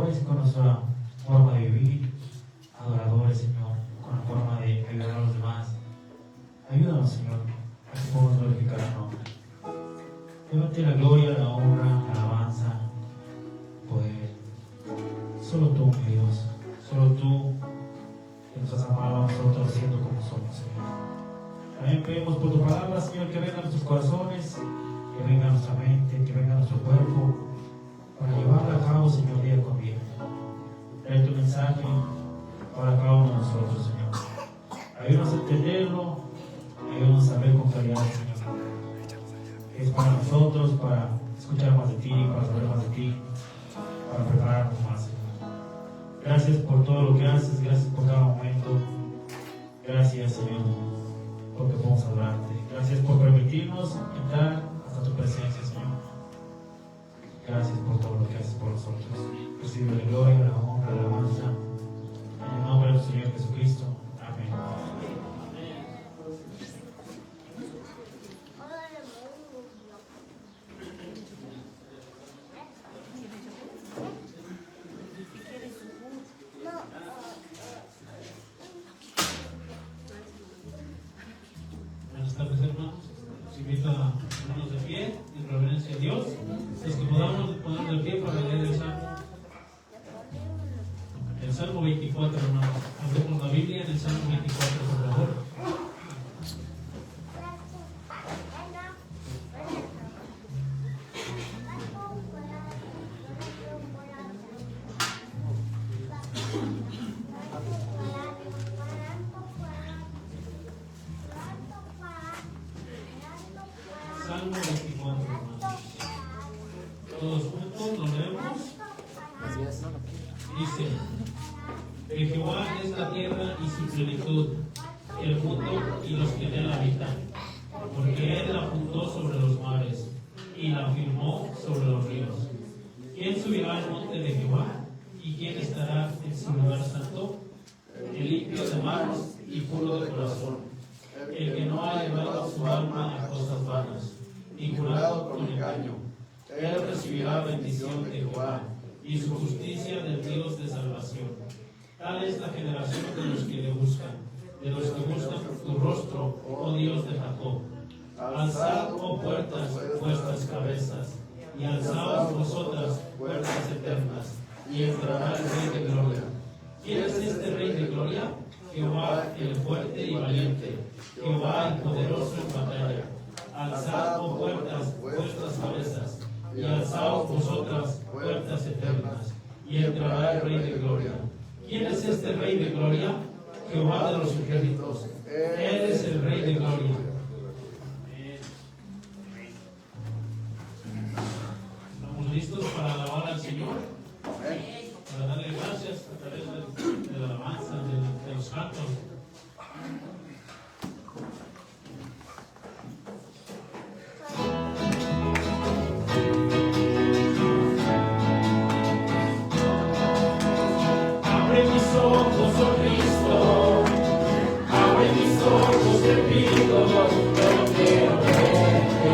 adoradores con nuestra forma de vivir, adoradores, Señor, con la forma de ayudar a los demás. Ayúdanos, Señor, a que podamos glorificar tu nombre. Llévate la gloria, la honra, la alabanza, poder. Solo tú, mi Dios, solo tú que nos has amado a nosotros siendo como somos, Señor. También pedimos por tu palabra, Señor, que venga a nuestros corazones, que venga a nuestra mente, que venga a nuestro cuerpo, para llevarla a cabo, Señor, día con día. Trae tu mensaje para cada uno de nosotros, Señor. Ayúdanos a entenderlo, ayúdanos a saber con claridad, Señor, que es para nosotros, para escuchar más de ti, para saber más de ti, para prepararnos más, Señor. Gracias por todo lo que haces, gracias por cada momento. Gracias, Señor, porque podemos adorarte. Gracias por permitirnos entrar hasta tu presencia, Señor. Gracias por todo lo que haces por nosotros. Recibe la gloria, la honra, la alabanza. En el nombre del Señor Jesucristo. Amén. Buenas tardes, hermanos. Los invito a ponernos de pie en reverencia a Dios. Los que podamos poner de pie para leer el Salmo 24, hermanos. Abrimos la Biblia en el Salmo 24, por favor. Salmo 24, hermanos. Todos juntos lo leemos. Dice: de Jehová es la tierra y su plenitud, el mundo y los que en él habitan. Porque él la fundó sobre los mares y la firmó sobre los ríos. ¿Quién subirá al monte de Jehová? ¿Y quién estará en su lugar santo? El limpio de manos y puro de corazón, el que no ha elevado su alma a cosas vanas, ni jurado con engaño. Él recibirá bendición de Jehová y su justicia del Dios de salvación. Tal es la generación de los que le buscan, de los que buscan tu rostro, oh Dios de Jacob. Alzad, oh puertas, vuestras cabezas, y alzaos vosotras, puertas eternas, y entrará el Rey de gloria. ¿Quién es este Rey de gloria? Jehová el fuerte y valiente, Jehová el poderoso en batalla. Alzad, oh puertas, vuestras cabezas, y alzaos vosotras, puertas eternas, y entrará el Rey de gloria. ¿Quién es este Rey de gloria? Jehová de los ejércitos. Él es el Rey de gloria. ¿Estamos listos para alabar al Señor? Para darle gracias a través de la alabanza, de los cantos. Abre mis ojos, oh Cristo, abre mis ojos, te pido, yo quiero verte,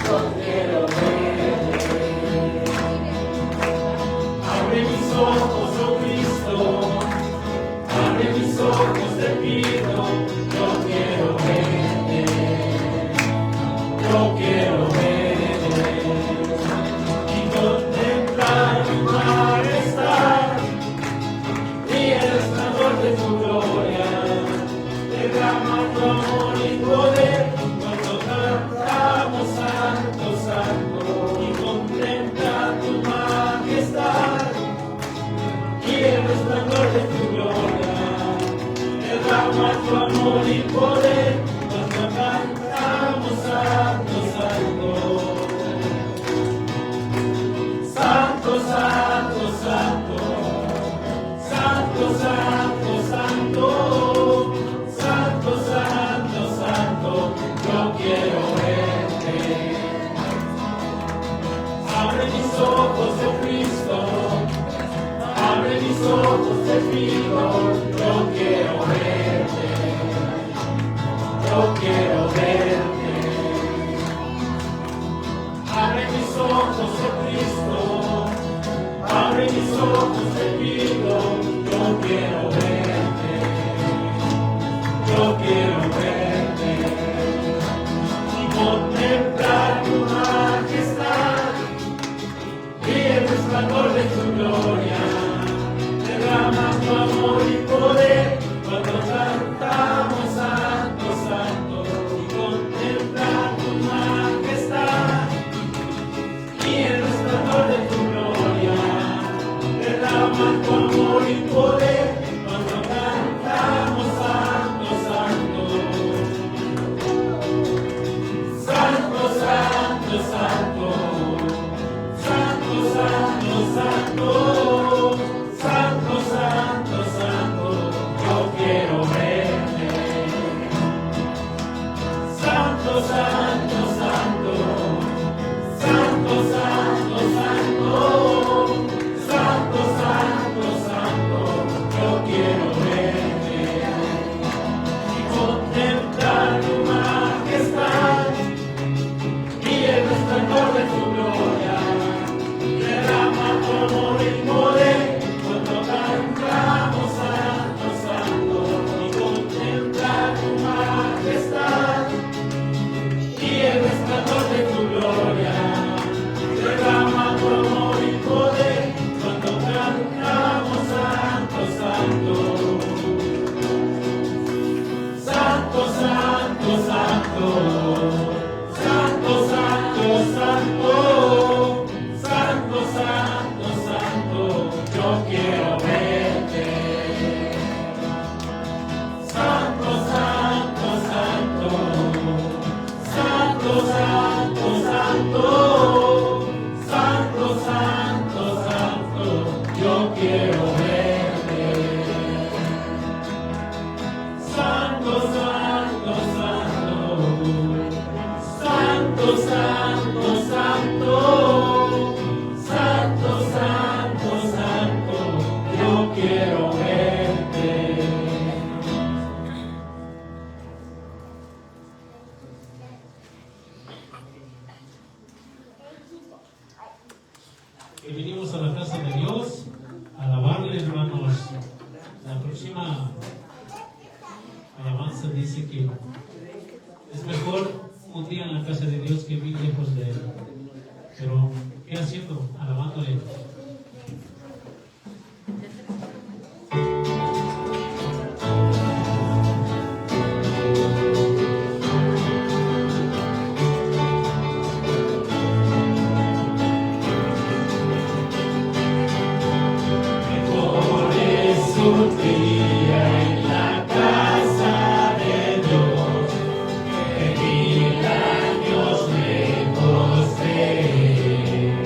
yo quiero verte. Abre mis ojos, oh Cristo, abre mis ojos, te pido, yo quiero verte, yo quiero verte, y contemplar tu majestad y el resplandor de tu gloria. Derrama tu amor y poder cuando cantamos santo, santo, y contempla tu majestad y el resplandor de tu gloria. Derrama tu amor y poder cuando cantamos santo, santo. Santo, santo, santo, santo, santo, santo, santo, santo, santo, yo quiero verte. Abre mis ojos, oh Cristo, abre mis ojos, te pido, yo quiero verte, yo quiero verte. Abre mis ojos, oh Cristo, ojos te pido, yo quiero verte, yo quiero verte y contemplar tu majestad y el resplandor de tu gloria. Derrama tu amor y poder cuando cantamos santo, santo, y contemplar tu majestad y el resplandor de tu gloria. Derrama tu amor y poder cuando cantamos santo, santo, santo, santo, santo, santo, santo, santo, santo, santo, santo, yo quiero verte. Santo, santo, santo, santo, santo, santo, santo, santo, santo, yo quiero verte y contemplar tu majestad y el resplandor de tu gloria. Derrama tu amor y poder cuando cantamos santo, santo, y contemplar tu majestad y el resplandor de tu gloria. Derrama tu amor y poder cuando cantamos santo, santo, santo, santo, santo, santo, santo, santo, santo, santo, santo, yo quiero verte. Santo, santo, santo, santo, santo, santo, santo, santo, santo, yo quiero verte. Santo, santo, santo, santo, santo, santo, santo, santo, santo, yo quiero verte. Que vinimos a la casa de Dios a alabarle, hermanos. La próxima alabanza dice que es mejor un día en la casa de Dios que mil lejos de Él. Pero, ¿qué haciendo? Alabándole. Mejor es un día en la casa de Dios que 1000 años lejos de Él.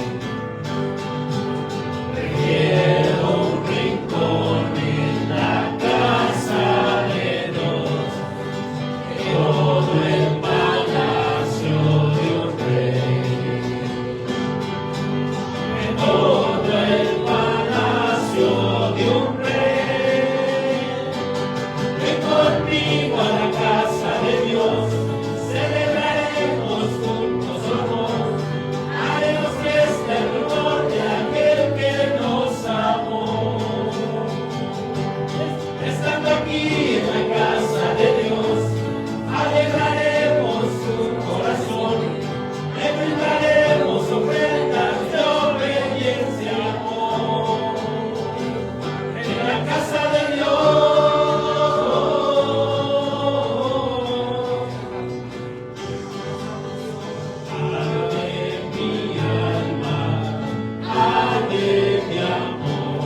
Prefiero un rincón en la casa de Dios que todo el palacio de un rey. Que todo el palacio de un rey. Ven conmigo a la casa de Dios, celebraremos juntos su amor, haremos fiesta en honor de aquel que nos amó. Estando aquí en la casa de Dios, alegraremos su corazón, le brindaremos ofrendas de obediencia y amor. En la casa de Dios, arde mi alma, arde mi amor,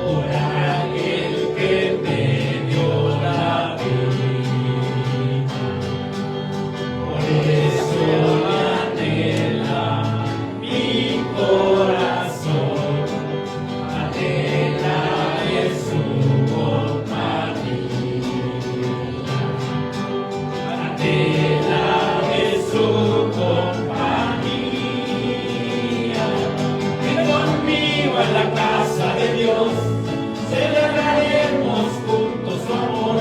por aquel que me dio la vida. Por eso me anhela mi corazón, anhela es su compañía, anhela es su compañía. Ven conmigo a la casa de Dios, celebraremos juntos su amor,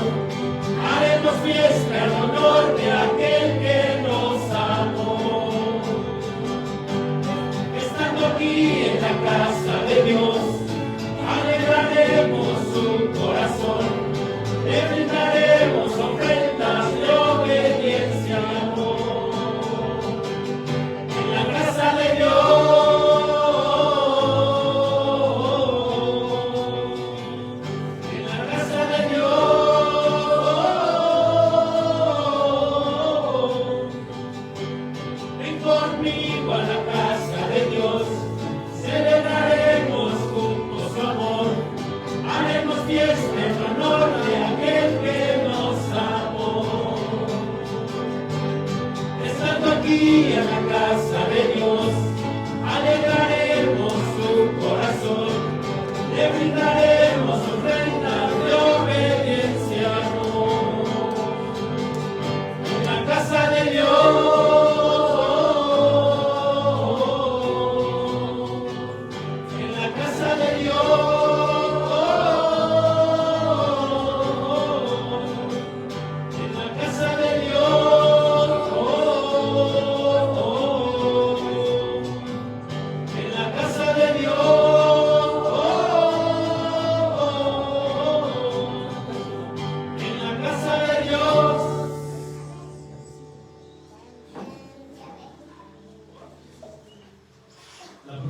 haremos fiesta en honor de aquel que nos amó. Estando aquí en la casa de Dios,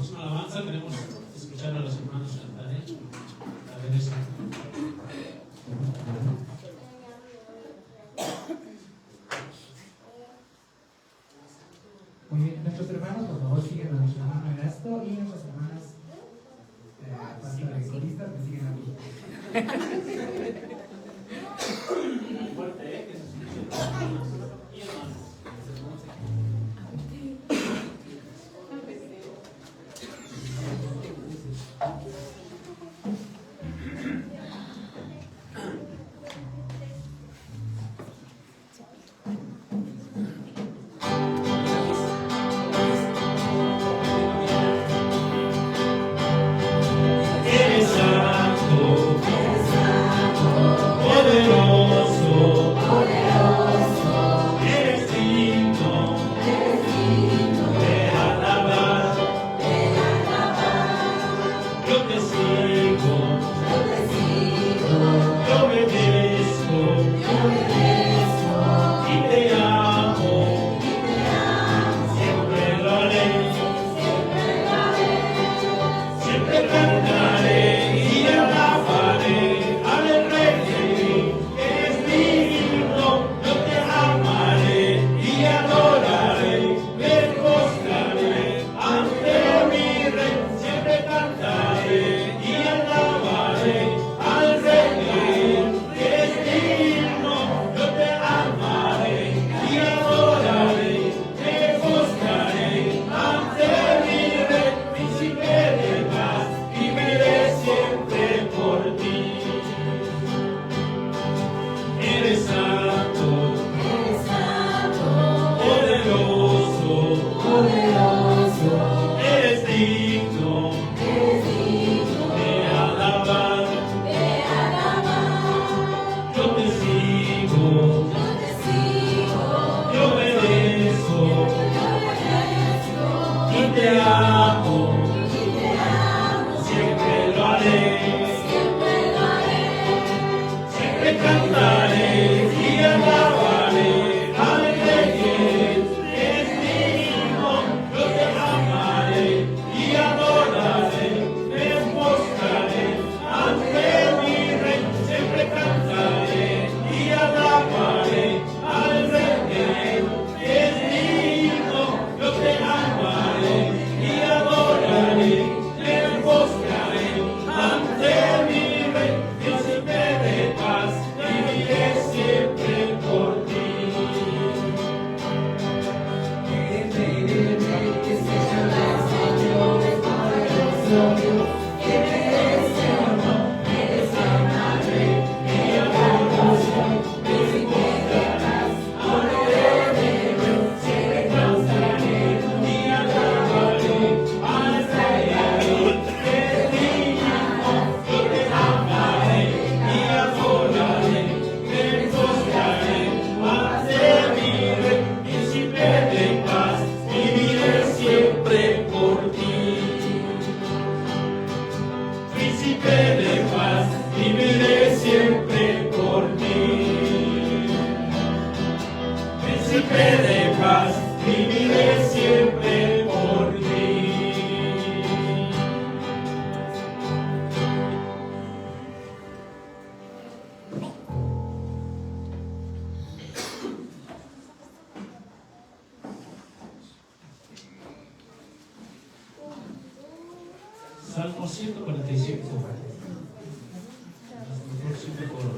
próxima alabanza queremos escuchar a los hermanos cantar. A ver eso. Muy bien, nuestros hermanos, por favor, siguen a nuestro hermano Erasto y nuestras hermanas, falta de coristas, que siguen aquí. Fuerte, que se escuche. Y hermanos. Eres santo, poderoso, eres digno de alabar. Yo te sigo, yo obedezco y te amo, siempre lo haré. Siempre cantaré y alabaré al Rey, que es digno. Yo te amaré y adoraré, me postraré ante mi Rey. Siempre cantaré y alabaré al Rey, que es digno. Yo te amaré y adoraré, me postraré ante mi Rey. Príncipe de paz, viviré siempre por ti. Eres santo, poderoso, eres digno de alabar. Yo te sigo, yo obedezco y te amo, siempre lo haré. Siempre cantaré y alabaré al Rey, que es digno. Yo te amaré y adoraré, me postraré ante mi Rey. Siempre cantaré y alabaré al Rey, que es digno. Yo te amaré y adoraré, me postraré ante mi Rey. Príncipe de paz, viviré siempre por ti. Príncipe de paz, viviré siempre por ti. Príncipe de paz, viviré siempre por ti. Salmo 145. Nuestro próximo coro.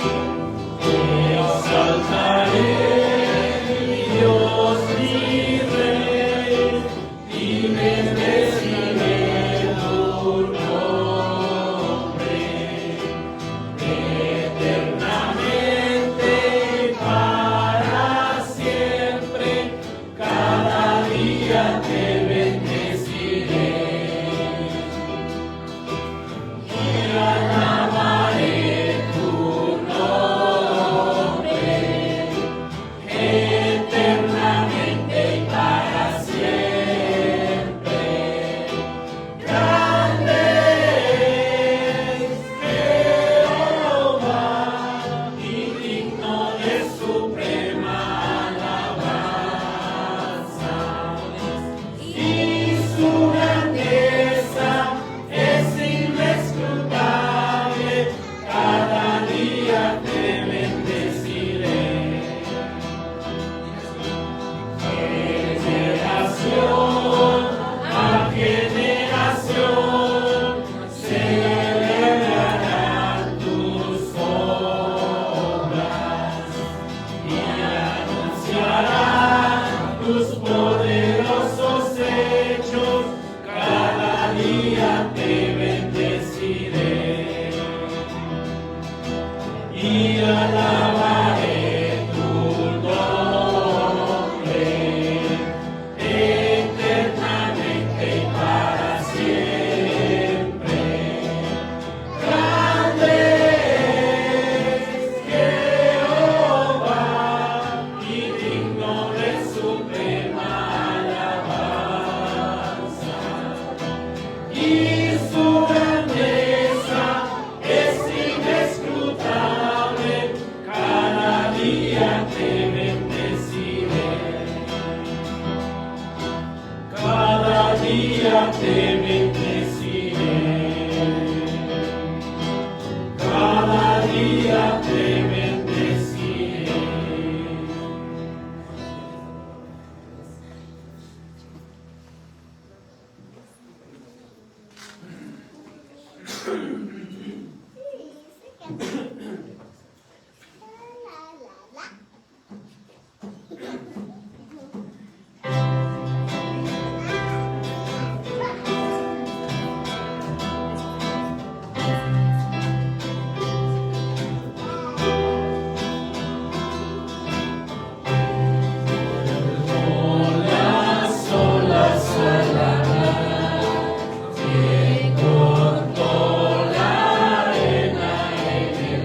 Eres y alabaré tu nombre eternamente y para siempre. Grande es Jehová y digno de suprema alabanza, y su grandeza es inescrutable. Cada día te bendeciré, cada día te bendeciré, cada día te bendeciré. Las olas al mar, que cortó la arena en el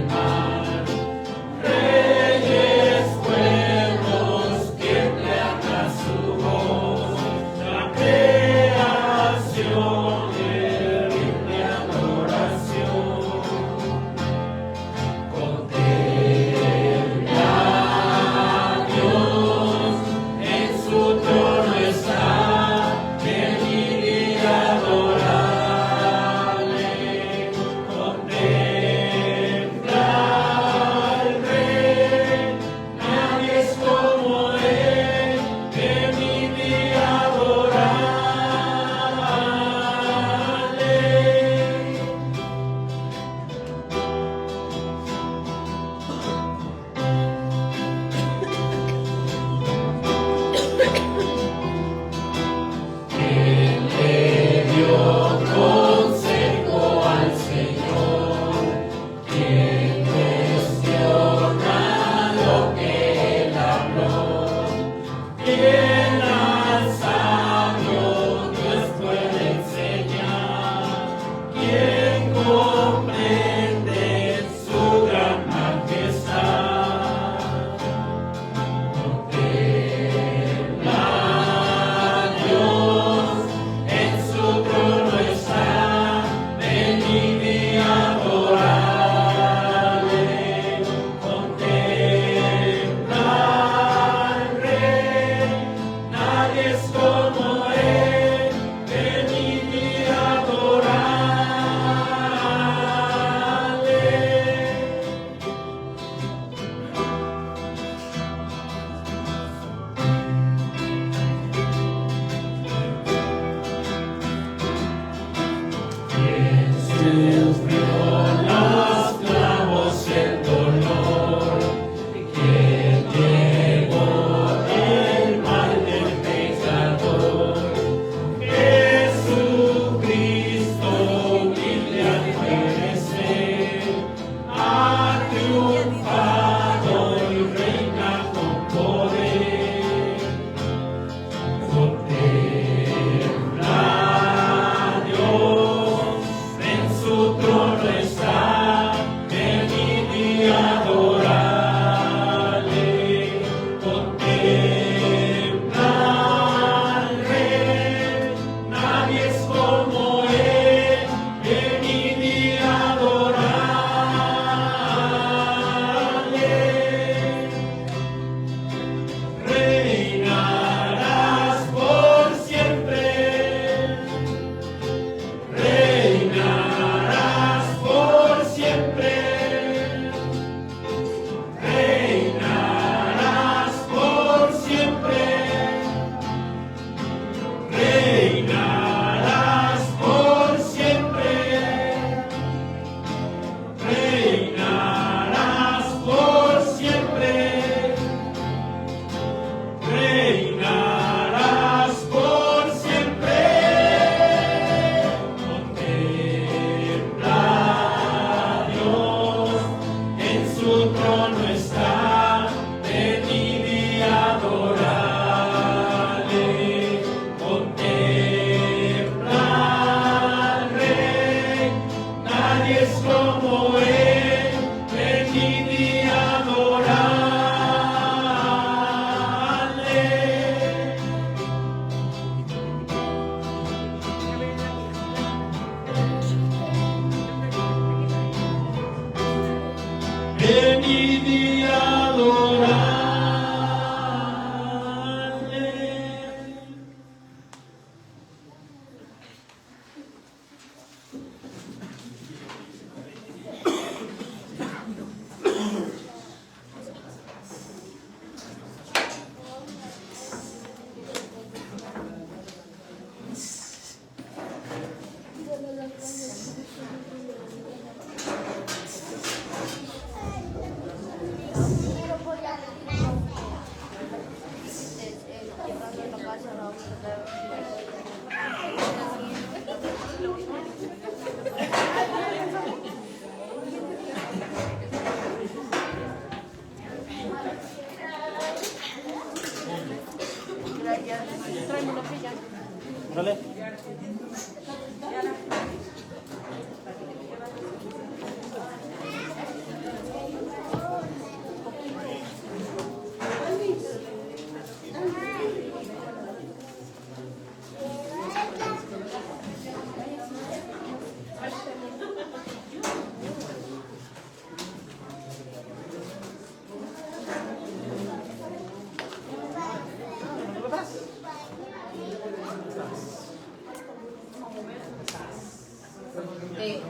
venid y adoradle.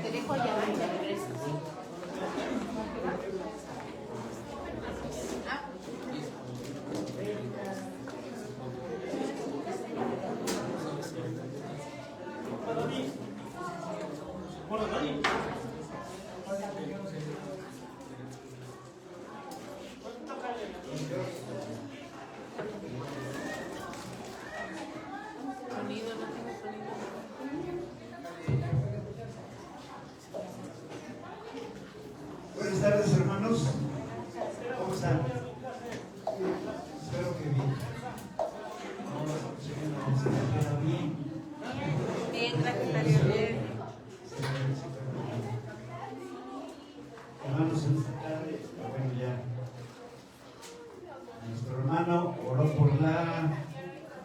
Te dejo allá y te regresas. Buenas tardes, hermanos. ¿Cómo están? Espero que bien. Vamos a ver bien. Bien, gracias a Dios. Bien. Hermanos, en esta tarde, bueno, ya nuestro hermano oró por la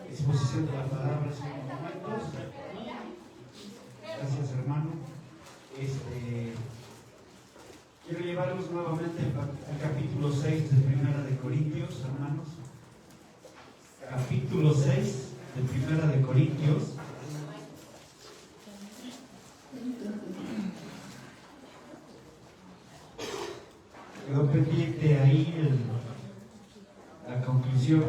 exposición de la palabra hace unos momentos. Gracias, hermano. Quiero llevarlos nuevamente al capítulo 6 de Primera de Corintios, hermanos. Capítulo 6 de Primera de Corintios. Quedó pendiente ahí la conclusión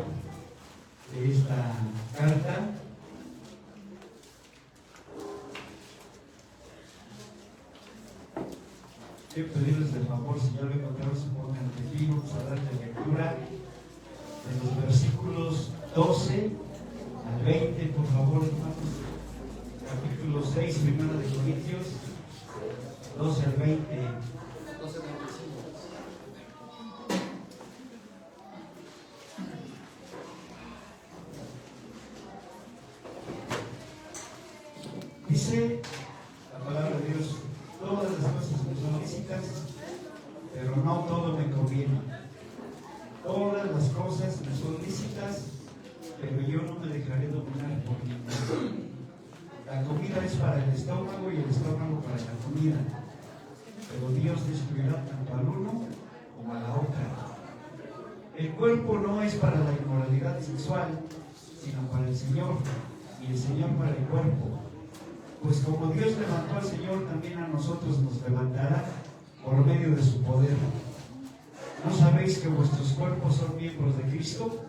de esta carta. Quiero pedirles de favor, si ya lo encontraron, se pongan de pie. Vamos a darle lectura de los versículos 12 al 20, por favor, hermanos. Capítulo 6, Primera de Corintios, 12 al 20. Dice la palabra de Dios: todas las cosas me son lícitas, pero no todo me conviene. Todas las cosas me son lícitas, pero yo no me dejaré dominar por ninguna. La comida es para el estómago y el estómago para la comida, pero Dios destruirá tanto al uno como a la otra. El cuerpo no es para la inmoralidad sexual, sino para el Señor, y el Señor para el cuerpo. Pues como Dios levantó al Señor, también a nosotros nos levantará por medio de su poder. ¿No sabéis que vuestros cuerpos son miembros de Cristo?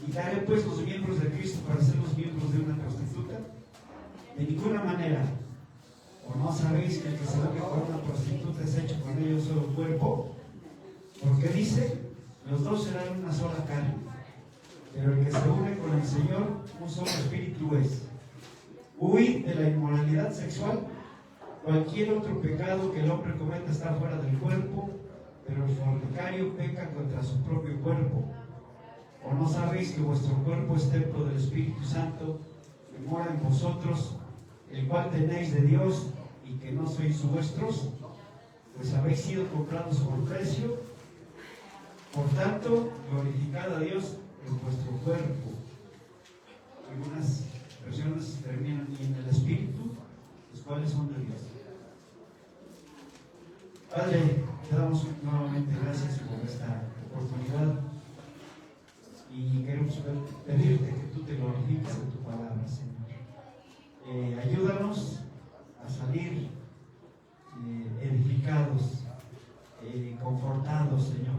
¿Quitaré pues los miembros de Cristo para ser los miembros de una prostituta? De ninguna manera. ¿O no sabéis que el que se une con una prostituta es hecho con ella un solo cuerpo? Porque dice, los dos serán una sola carne. Pero el que se une con el Señor, un solo espíritu es. Huid de la inmoralidad sexual. Cualquier otro pecado que el hombre cometa está fuera del cuerpo, pero el fornicario peca contra su propio cuerpo. ¿O no sabéis que vuestro cuerpo es templo del Espíritu Santo, que mora en vosotros, el cual tenéis de Dios, y que no sois vuestros? Pues habéis sido comprados por precio. Por tanto, glorificad a Dios en vuestro cuerpo. Algunas versiones terminan y en el Espíritu, los cuales son de Dios. Padre, Te damos nuevamente gracias por esta oportunidad y queremos pedirte que tú te glorifiques en tu palabra, Señor. Ayúdanos a salir edificados, confortados, Señor.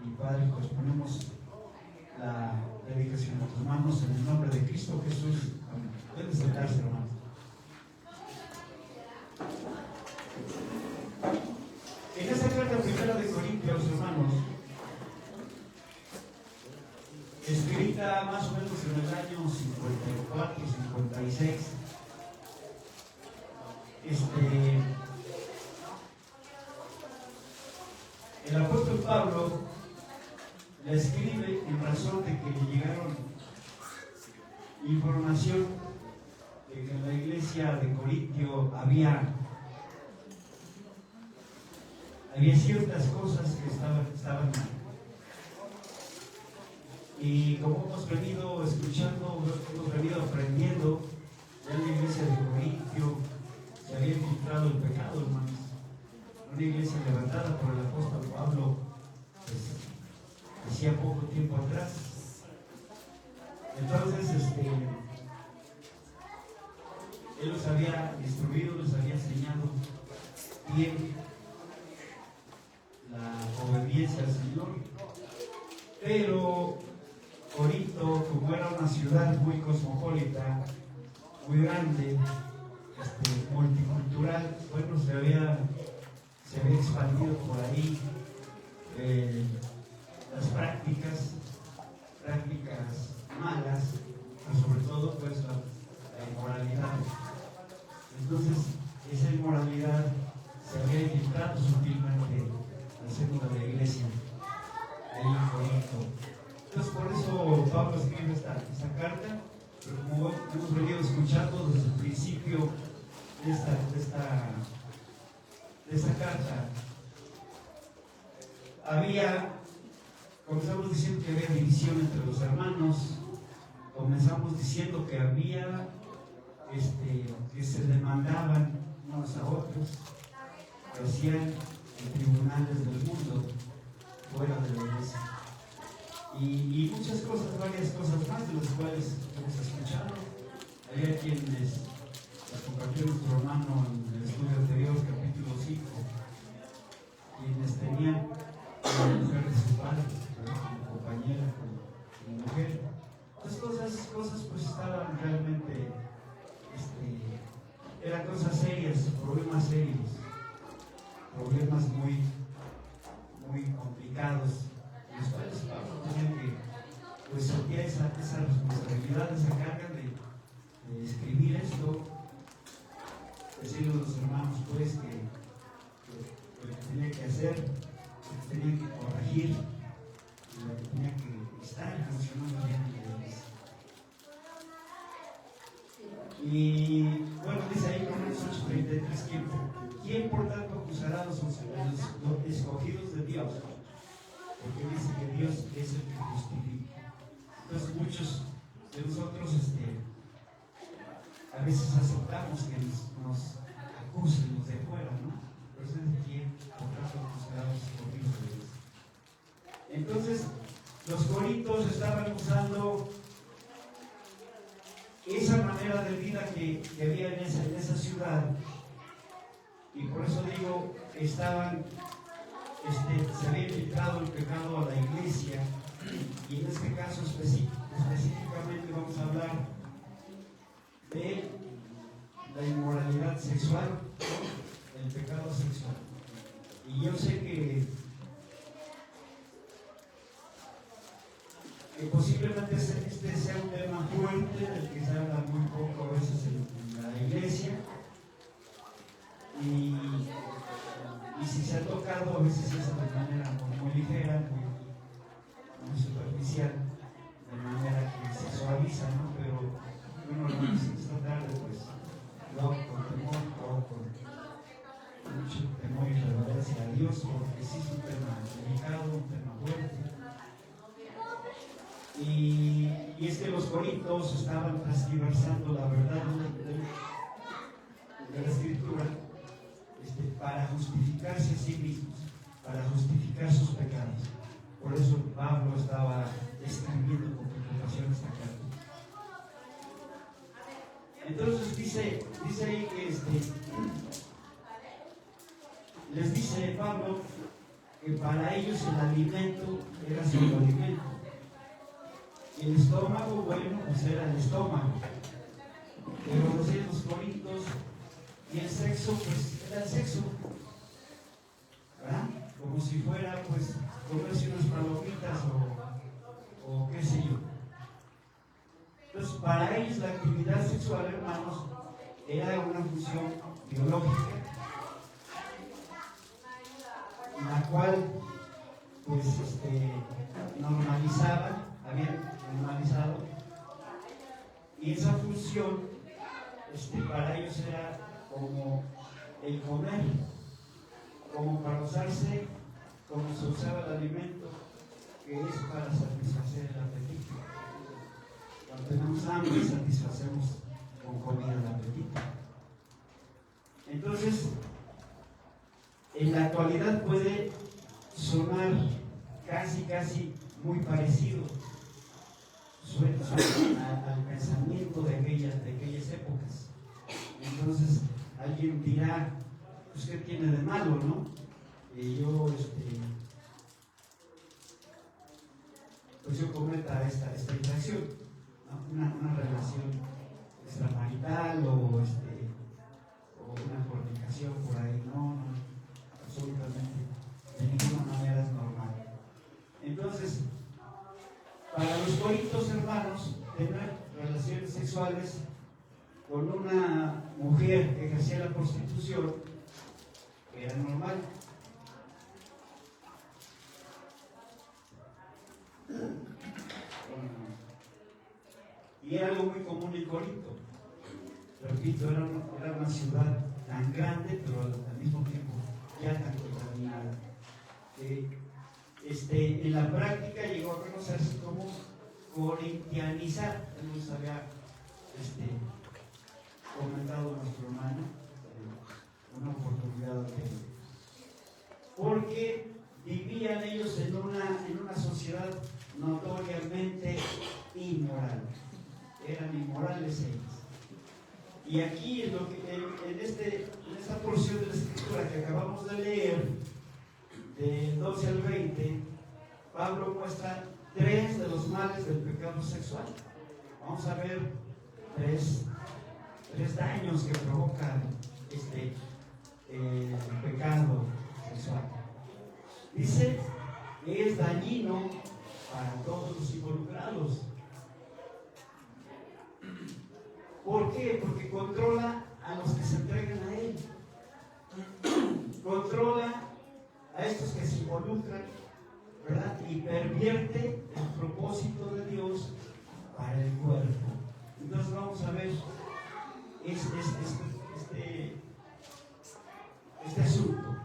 Y Padre, pues ponemos la dedicación a tus manos en el nombre de Cristo Jesús. Amén. Pueden sentarse, hermanos. En esta carta primera de Corintios, hermanos, escrita más o menos en el año 54, 56, el apóstol Pablo la escribe en razón de que le llegaron información de que en la iglesia de Corintio había ciertas cosas que estaban mal. Y como hemos venido escuchando, hemos venido aprendiendo, ya en la iglesia de Corintio se había infiltrado el pecado, hermanos. Una iglesia levantada por el apóstol Pablo, pues, hacía poco tiempo atrás. Entonces, él los había instruido, les había enseñado bien la obediencia al Señor. Pero Corinto, como era una ciudad muy cosmopolita, muy grande, multicultural, bueno, se había expandido por ahí las prácticas malas, pero sobre todo pues la inmoralidad. Entonces, esa inmoralidad se había infiltrado sutilmente al seno de la iglesia ahí en Corinto. Entonces, por eso Pablo escribe esta carta, pero como hemos venido escuchando desde el principio de esta carta, comenzamos diciendo que había división entre los hermanos, comenzamos diciendo que había que se demandaban unos a otros, lo hacían en tribunales del mundo, fuera de la iglesia. Y muchas cosas, varias cosas más de las cuales hemos escuchado. Había quienes las compartió nuestro hermano en el estudio anterior, capítulo 5, quienes tenían a la mujer de su padre, como compañera, como mujer. Estas cosas pues estaban realmente, eran cosas serias, problemas serios, problemas muy, muy complicados, los cuales Pablo tenía que, pues sentía esa responsabilidad, esa carga de escribir esto, decirle a los hermanos pues que lo que tenía que hacer, lo que tenía que corregir, lo que tenía que estar funcionando bien en la iglesia. Y bueno, dice ahí Romanos 8:33, ¿quién por tanto acusará a los escogidos de Dios? Porque dice que Dios es el que justifica. Entonces muchos de nosotros a veces aceptamos que nos acusen los de afuera, ¿no? Pero eso es quién por tanto acusará a los escogidos de Dios. Entonces los corintios estaban usando esa manera de vida que había en esa ciudad, y por eso digo, se había infiltrado el pecado a la iglesia, y en este caso específicamente vamos a hablar de la inmoralidad sexual, el pecado sexual. Y yo sé que posiblemente este sea un tema fuerte del que se habla muy poco a veces en la iglesia, y si se ha tocado a veces es de manera muy ligera, muy superficial, de manera que se suaviza, ¿no? Pero bueno, esta tarde pues lo hago con temor, lo hago con mucho temor y reverencia a Dios, porque sí es un tema delicado, un tema fuerte. Y es que los corintios estaban transgiversando la verdad de la Escritura para justificarse a sí mismos. Por eso Pablo estaba escribiendo con preocupación esta carta. Entonces dice ahí que les dice Pablo que para ellos el alimento era su alimento. El estómago, bueno, pues era el estómago. Pero los corintios y el sexo, pues era el sexo. ¿Verdad? Como si fuera, pues, comerse unas palomitas o qué sé yo. Entonces, para ellos la actividad sexual, hermanos, era una función biológica, la cual, pues, habían normalizado, y esa función, para ellos era como el comer, como para usarse, como se usaba el alimento, que es para satisfacer el apetito. Cuando tenemos hambre, satisfacemos con comida el apetito. Entonces, en la actualidad puede sonar casi muy parecido al pensamiento de aquellas épocas. Entonces, alguien dirá, pues, ¿qué tiene de malo, no? Pues yo cometa esta infracción, ¿no? Una relación extramarital o una fornicación por ahí. No, absolutamente, de ninguna manera es normal. Entonces, para los corintios, hermanos, tener relaciones sexuales con una mujer que ejercía la prostitución era normal. Y era algo muy común en Corinto. Repito, era una ciudad tan grande, pero al mismo tiempo ya tan contaminada. En la práctica llegó a conocerse como corintianizar. Nos había comentado nuestro hermano una oportunidad anterior. Porque vivían ellos en una sociedad notoriamente inmoral. Eran inmorales ellos. Y aquí en esta porción de la escritura que acabamos de leer, del 12 al 20, Pablo muestra 3 de los males del pecado sexual. Vamos a ver 3 daños que provoca el pecado sexual. Dice que es dañino para todos los involucrados. ¿Por qué? Porque controla a los que se entregan a él. Controla a estos que se involucran, ¿verdad? Y pervierte el propósito de Dios para el cuerpo. Entonces vamos a ver este asunto.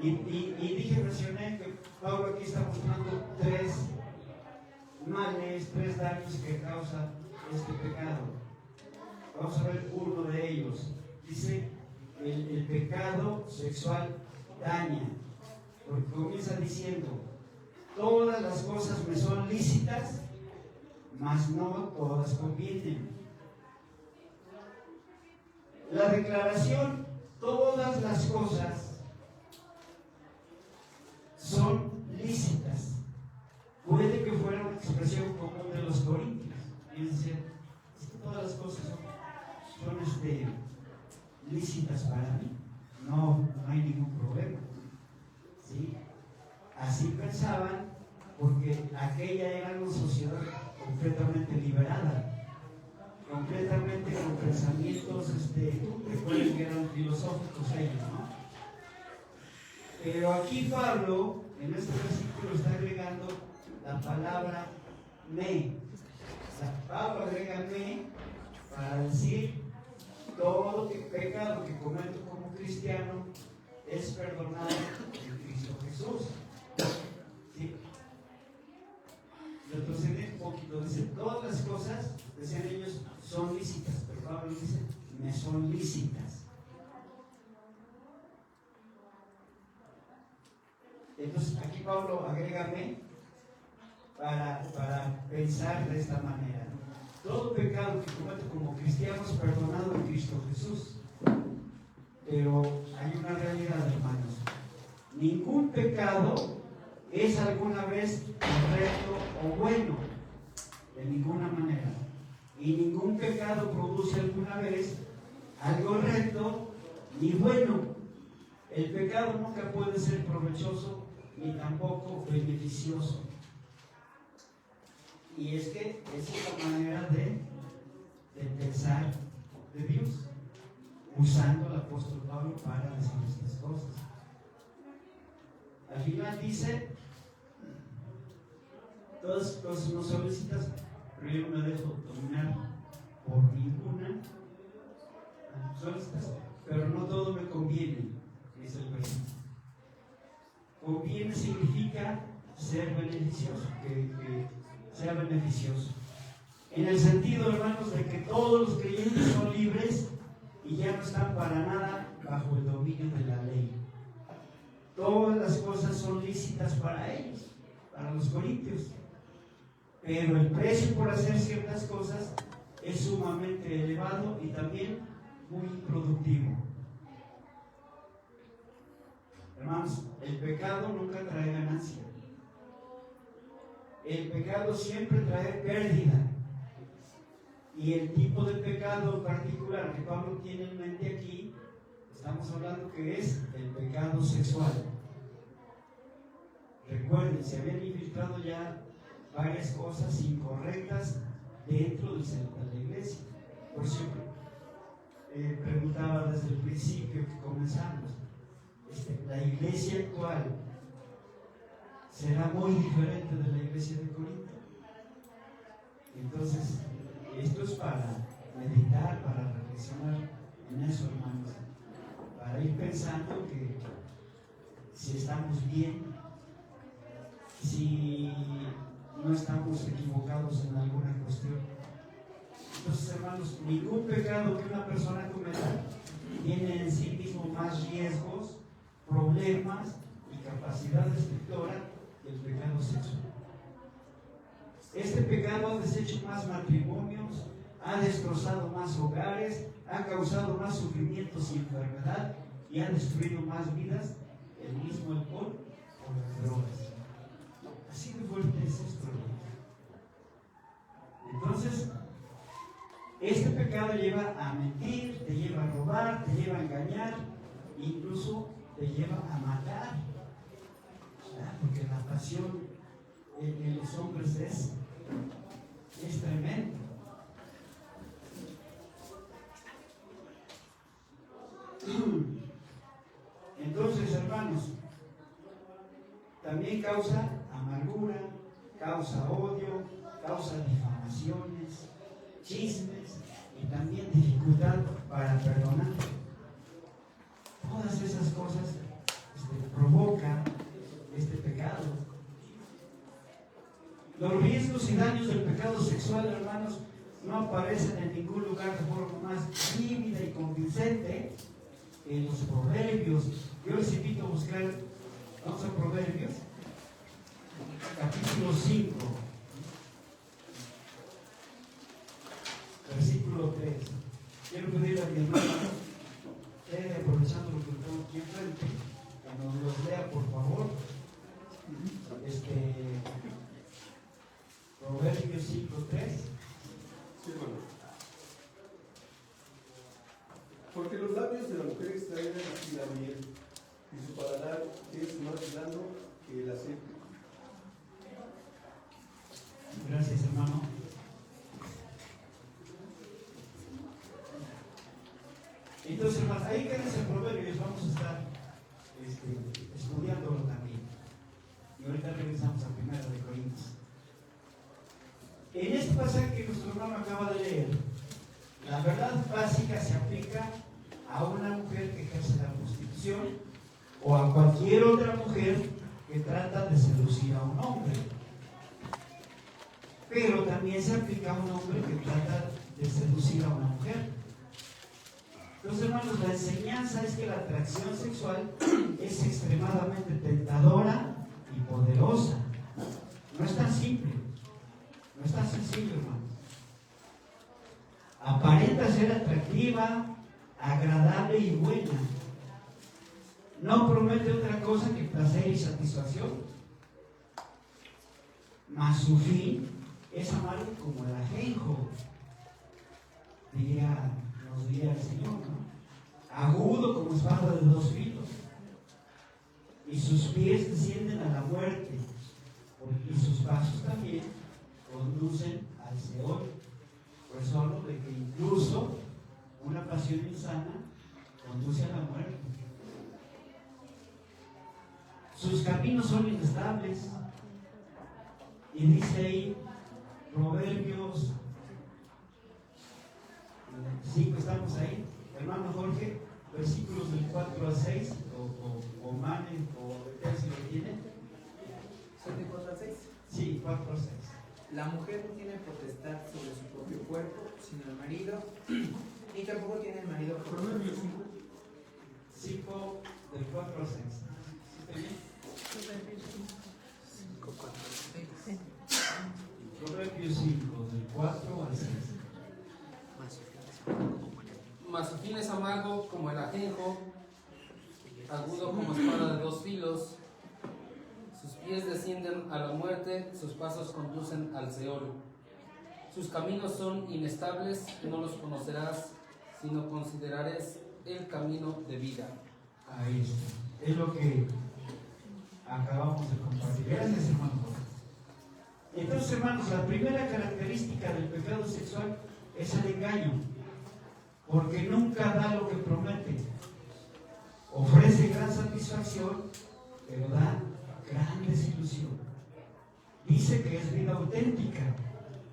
Y mencioné que Pablo aquí está mostrando 3 males, 3 daños que causa este pecado. Vamos a ver uno de ellos. Dice, el pecado sexual daña, porque comienza diciendo, todas las cosas me son lícitas, mas no todas convienen. La declaración, todas las cosas son lícitas, puede que fuera una expresión común de los corintios. Y decían, es que todas las cosas son lícitas para mí, no hay ningún problema, ¿sí? Así pensaban, porque aquella era una sociedad completamente liberada, completamente con pensamientos, recuerden que eran filosóficos ellos, ¿no? Pero aquí Pablo, en este versículo, está agregando la palabra me. Pablo agrega me para decir todo pecado que cometo como cristiano es perdonado en Cristo Jesús. ¿Sí? Retroceder un poquito, dice, todas las cosas, decían ellos, son lícitas, pero Pablo dice, me son lícitas. Entonces aquí Pablo agrégame para pensar de esta manera. Todo pecado que cometo como cristianos perdonado en Cristo Jesús. Pero hay una realidad, hermanos. Ningún pecado es alguna vez correcto o bueno, de ninguna manera. Y ningún pecado produce alguna vez algo recto ni bueno. El pecado nunca puede ser provechoso ni tampoco beneficioso. Y es que esa es la manera de pensar de Dios, usando al apóstol Pablo para decir estas cosas. Al final dice, todas las cosas no son lícitas, pero yo no me dejo dominar por ninguna. Son lícitas, pero no todo me conviene, dice el versículo. Conviene significa ser beneficioso, que sea beneficioso. En el sentido, hermanos, de que todos los creyentes son libres y ya no están para nada bajo el dominio de la ley. Todas las cosas son lícitas para ellos, para los corintios. Pero el precio por hacer ciertas cosas es sumamente elevado y también muy improductivo. Hermanos, el pecado nunca trae ganancia. El pecado siempre trae pérdida. Y el tipo de pecado particular que Pablo tiene en mente aquí, estamos hablando que es el pecado sexual. Recuerden, se habían infiltrado ya varias cosas incorrectas dentro del centro de la iglesia. Por ejemplo, preguntaba desde el principio que comenzamos, la iglesia actual será muy diferente de la iglesia de Corinto. Entonces, esto es para meditar, para reflexionar en eso, hermanos, para ir pensando que si estamos bien, si no estamos equivocados en alguna cuestión. Entonces, hermanos, ningún pecado que una persona cometa tiene en sí mismo más riesgos, problemas y capacidad destructora que el pecado sexual. Este pecado ha deshecho más matrimonios, ha destrozado más hogares, ha causado más sufrimientos y enfermedad y ha destruido más vidas, el mismo alcohol o las drogas. Así de fuerte es esto. Entonces, este pecado lleva a mentir, te lleva a robar, te lleva a engañar, incluso te lleva a matar. Porque la pasión en los hombres es tremendo. Entonces, hermanos, también causa amargura, causa odio, causa difamaciones, chismes y también dificultad para perdonar. Todas esas cosas provocan este pecado. Los riesgos y daños del pecado sexual, hermanos, no aparecen en ningún lugar de forma más vívida y convincente que en los proverbios. Yo les invito a buscar, vamos a Proverbios, capítulo 5, versículo 3. Quiero pedirle a mi hermano, aprovechando lo que tengo aquí enfrente, que nos los lea, por favor. Proverbios 5:3. Sí, hermano. Porque los labios de la mujer extraen la miel, y su paladar es más blando que el aceite. Gracias, hermano. Entonces, hermanos, ahí quédense en Proverbios, vamos a estar estudiándolo también. Y ahorita regresamos a 1 de Corintios. En este pasaje que nuestro hermano acaba de leer, la verdad básica se aplica a una mujer que ejerce la prostitución o a cualquier otra mujer que trata de seducir a un hombre. Pero también se aplica a un hombre que trata de seducir a una mujer. Entonces, hermanos, la enseñanza es que la atracción sexual es extremadamente tentadora y poderosa. No es tan simple, no es tan sencillo, hermanos. Aparenta ser atractiva, agradable y buena. No promete otra cosa que placer y satisfacción. Mas su fin es amargo como el ajenjo, nos diría el Señor, ¿no? Agudo como espada de dos filos, y sus pies descienden a la muerte, y sus pasos también conducen al Seol. Por eso hablo de que incluso una pasión insana conduce a la muerte. Sus caminos son inestables, y dice ahí Proverbios 5, estamos ahí, hermano Jorge, versículos del 4 al 6, o Mane, o Betel, si lo tiene. ¿Son de 4 al 6? Sí, 4 al 6. La mujer no tiene potestad sobre su propio cuerpo, sino el marido, y tampoco tiene el marido Proverbios 5, del 4 al 6. ¿Sí está bien? Proverbios 5, del 4 al 6. Mas su fin es amargo como el ajenjo, agudo como espada de dos filos. Sus pies descienden a la muerte, sus pasos conducen al Seol. Sus caminos son inestables, no los conocerás, sino considerares el camino de vida. Ahí está. Es lo que acabamos de compartir. Gracias, hermano. Entonces, hermanos, la primera característica del pecado sexual es el engaño, porque nunca da lo que promete. Ofrece gran satisfacción, pero da gran desilusión. Dice que es vida auténtica,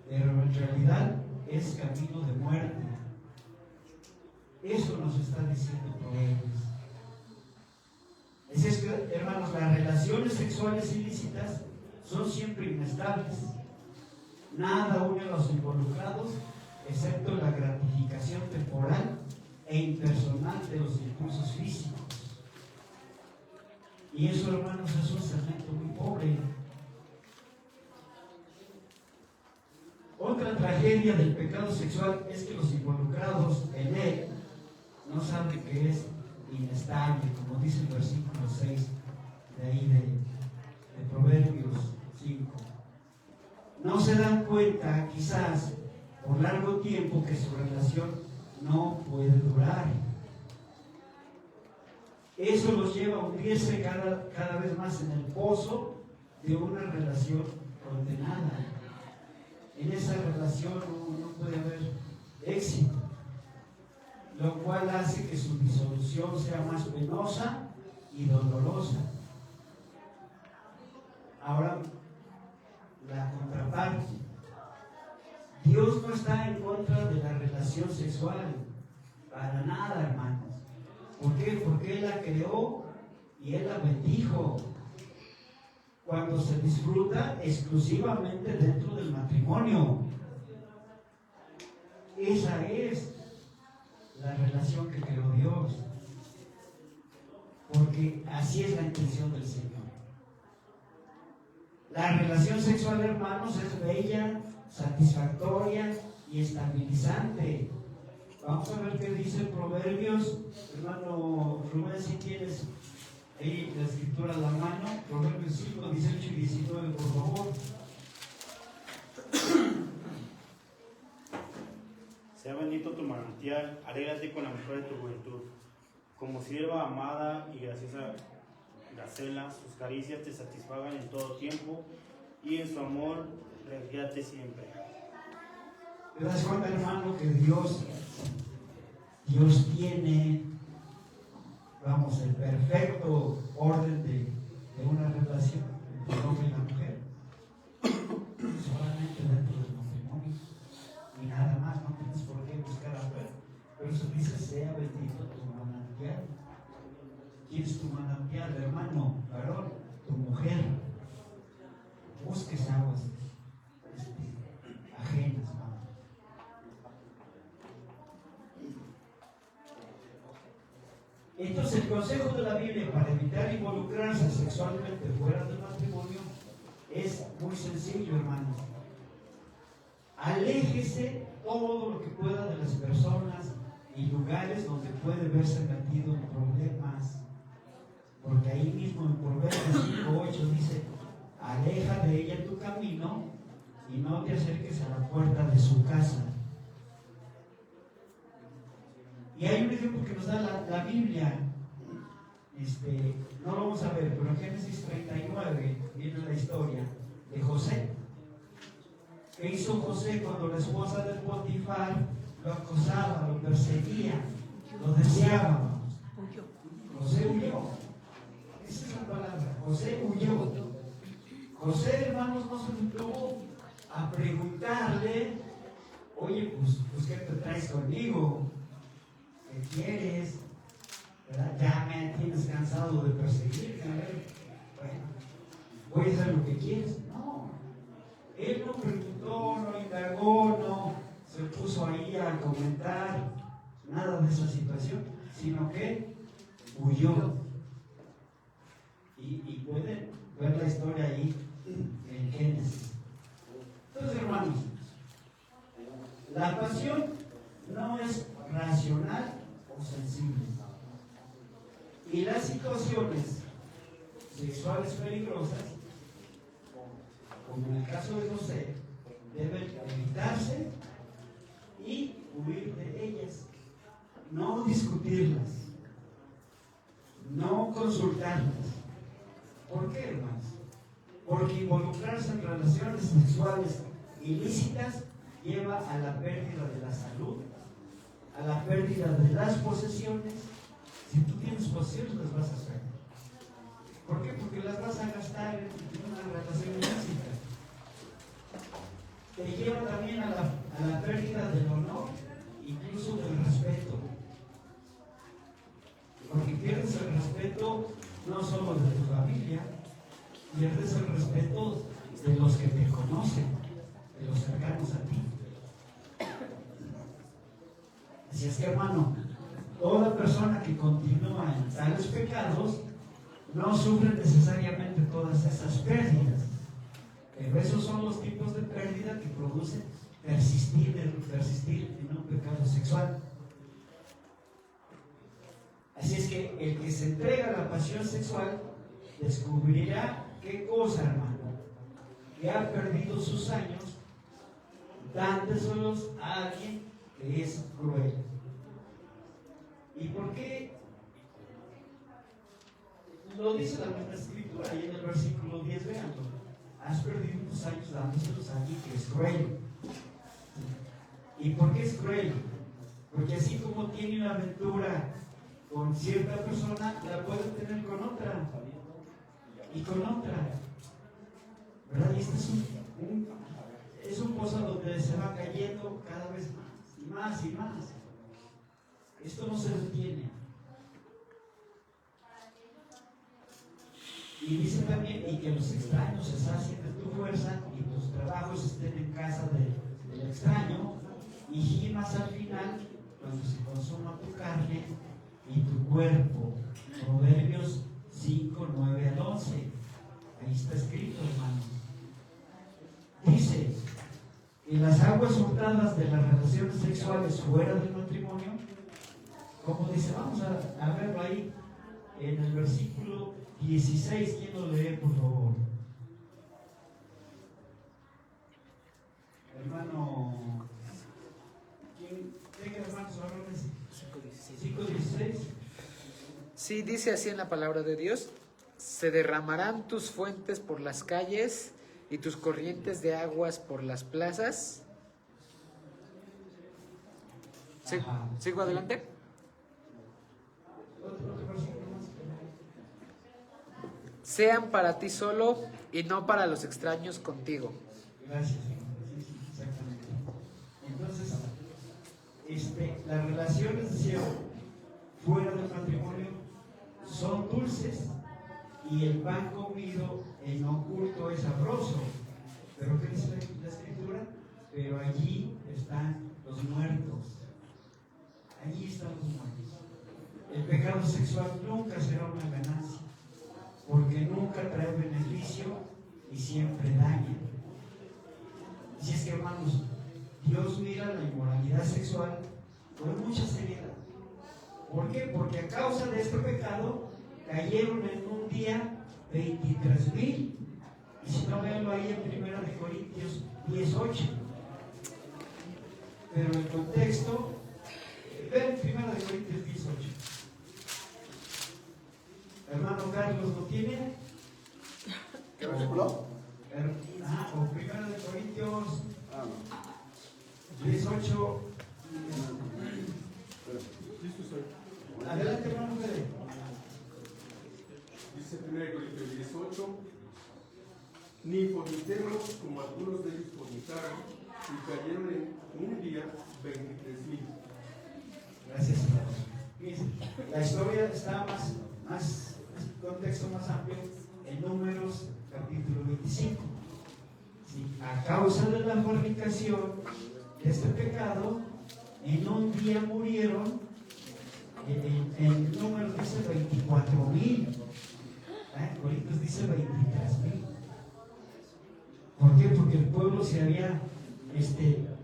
pero en realidad es camino de muerte. Eso nos está diciendo Proverbios. Así es que, hermanos, las relaciones sexuales ilícitas son siempre inestables. Nada une a los involucrados excepto la gratificación temporal e impersonal de los impulsos físicos. Y eso, hermanos, es un segmento muy pobre. Otra tragedia del pecado sexual es que los involucrados en él no saben que es inestable, como dice el versículo 6 de ahí de Proverbios 5. No se dan cuenta, quizás por largo tiempo, que su relación no puede durar. Eso los lleva a hundirse cada vez más en el pozo de una relación condenada. En esa relación no puede haber éxito, lo cual hace que su disolución sea más penosa y dolorosa. Ahora, la contraparte. Dios no está en contra de la relación sexual, para nada, hermanos. ¿Por qué? Porque Él la creó y Él la bendijo. Cuando se disfruta exclusivamente dentro del matrimonio. Esa es la relación que creó Dios. Porque así es la intención del Señor. La relación sexual, hermanos, es bella, satisfactoria y estabilizante. Vamos a ver qué dice Proverbios. Hermano Rubén, si tienes ahí la escritura a la mano, Proverbios 5, 18 y 19, por favor. Sea bendito tu manantial, alégrate con la mujer de tu juventud. Como sierva amada y graciosa gacela, sus caricias te satisfagan en todo tiempo y en su amor refríate siempre. ¿Te das cuenta, hermano, que Dios tiene, vamos, el perfecto orden de una relación entre el hombre y la mujer? Solamente dentro del matrimonio y nada más, no tienes por qué buscar afuera. Pero eso dice: sea bendito tu manantial. ¿Quién es tu manantial, hermano? Varón, tu mujer. Busques aguas ajenas, vamos. consejo de la Biblia para evitar involucrarse sexualmente fuera del matrimonio es muy sencillo, hermanos. Aléjese todo lo que pueda de las personas y lugares donde puede verse metido en problemas. Porque ahí mismo en Proverbios 5:8 dice: aleja de ella tu camino y no te acerques a la puerta de su casa. Y hay un ejemplo que nos da la Biblia. No lo vamos a ver, pero en Génesis 39 viene la historia de José. ¿Qué hizo José cuando la esposa de Potifar lo acosaba, lo perseguía, lo deseaba? José huyó. Esa es la palabra. José huyó. José, hermanos, no se detuvo a preguntarle: oye, pues ¿qué te traes conmigo? ¿Qué quieres? ¿Verdad? Ya me tienes cansado de perseguirme. A ver, bueno, voy a hacer lo que quieres. No. Él no preguntó, no indagó, no se puso ahí a comentar nada de esa situación, sino que huyó. Y pueden ver la historia ahí en Génesis. Entonces, hermanos, la pasión no es racional o sensible. Y las situaciones sexuales peligrosas, como en el caso de José, deben evitarse y huir de ellas. No discutirlas, no consultarlas. ¿Por qué, hermanos? Porque involucrarse en relaciones sexuales ilícitas lleva a la pérdida de la salud, a la pérdida de las posesiones. Si tú tienes posesiones, las vas a hacer. ¿Por qué? Porque las vas a gastar en una relación ilícita. Te lleva también a la pérdida del honor, incluso del respeto. Porque pierdes el respeto no solo de tu familia, pierdes el respeto de los que te conocen, de los cercanos a ti. Así es que, hermano, toda persona que continúa en tales pecados no sufre necesariamente todas esas pérdidas. Pero esos son los tipos de pérdida que producen persistir en un pecado sexual. Así es que el que se entrega a la pasión sexual descubrirá qué cosa, hermano, que ha perdido sus años dándoselos a alguien que es cruel. ¿Y por qué? Lo dice la misma Escritura, y en el versículo 10, veanlo. Has perdido tus años dándoselos a alguien que es cruel. ¿Y por qué es cruel? Porque así como tiene una aventura con cierta persona, la puede tener con otra. Y con otra. ¿Verdad? Y este es un pozo donde se va cayendo cada vez más y más y más. Esto no se detiene. Y dice también: y que los extraños se sacien de tu fuerza y tus trabajos estén en casa del extraño, y gimas al final cuando se consuma tu carne y tu cuerpo. Proverbios 5, 9 al 11. Ahí está escrito, hermanos. Dice: en las aguas hurtadas de las relaciones sexuales fuera del matrimonio, como dice, vamos a verlo ahí en el versículo 16. ¿Quién lo lee, por favor? Hermano, ¿quién tenga hermanos varones? 5:16. Sí, dice así en la palabra de Dios: se derramarán tus fuentes por las calles y tus corrientes de aguas por las plazas. ¿Sigo adelante? Sean para ti solo y no para los extraños contigo. Gracias, sí, exactamente. Entonces, las relaciones, decía, fuera del matrimonio son dulces, y el pan comido en oculto es sabroso. Pero ¿qué dice la Escritura? Pero allí están los muertos. Allí están los muertos. el pecado sexual nunca será una ganancia, porque nunca trae beneficio y siempre daña. Así es que, hermanos, Dios mira la inmoralidad sexual con mucha seriedad. ¿Por qué? Porque a causa de este pecado cayeron en un día 23,000. Y si no, véanlo ahí en 1 Corintios 10:8. Pero el contexto, vean 1 Corintios 10:8. Hermano Carlos, ¿lo tiene? ¿Qué versículo? O 1 Corintios 10:8. Adelante, hermano Fede. Dice 1 Corintios 10:8: ni forniquemos como algunos de ellos fornicaron y cayeron en un día 23,000. Gracias, hermano. La historia está más contexto más amplio en Números capítulo 25. Sí, a causa de la fornicación, de este pecado, en un día murieron, en Números dice 24,000. Corintios dice 23,000. ¿Por qué? Porque el pueblo se había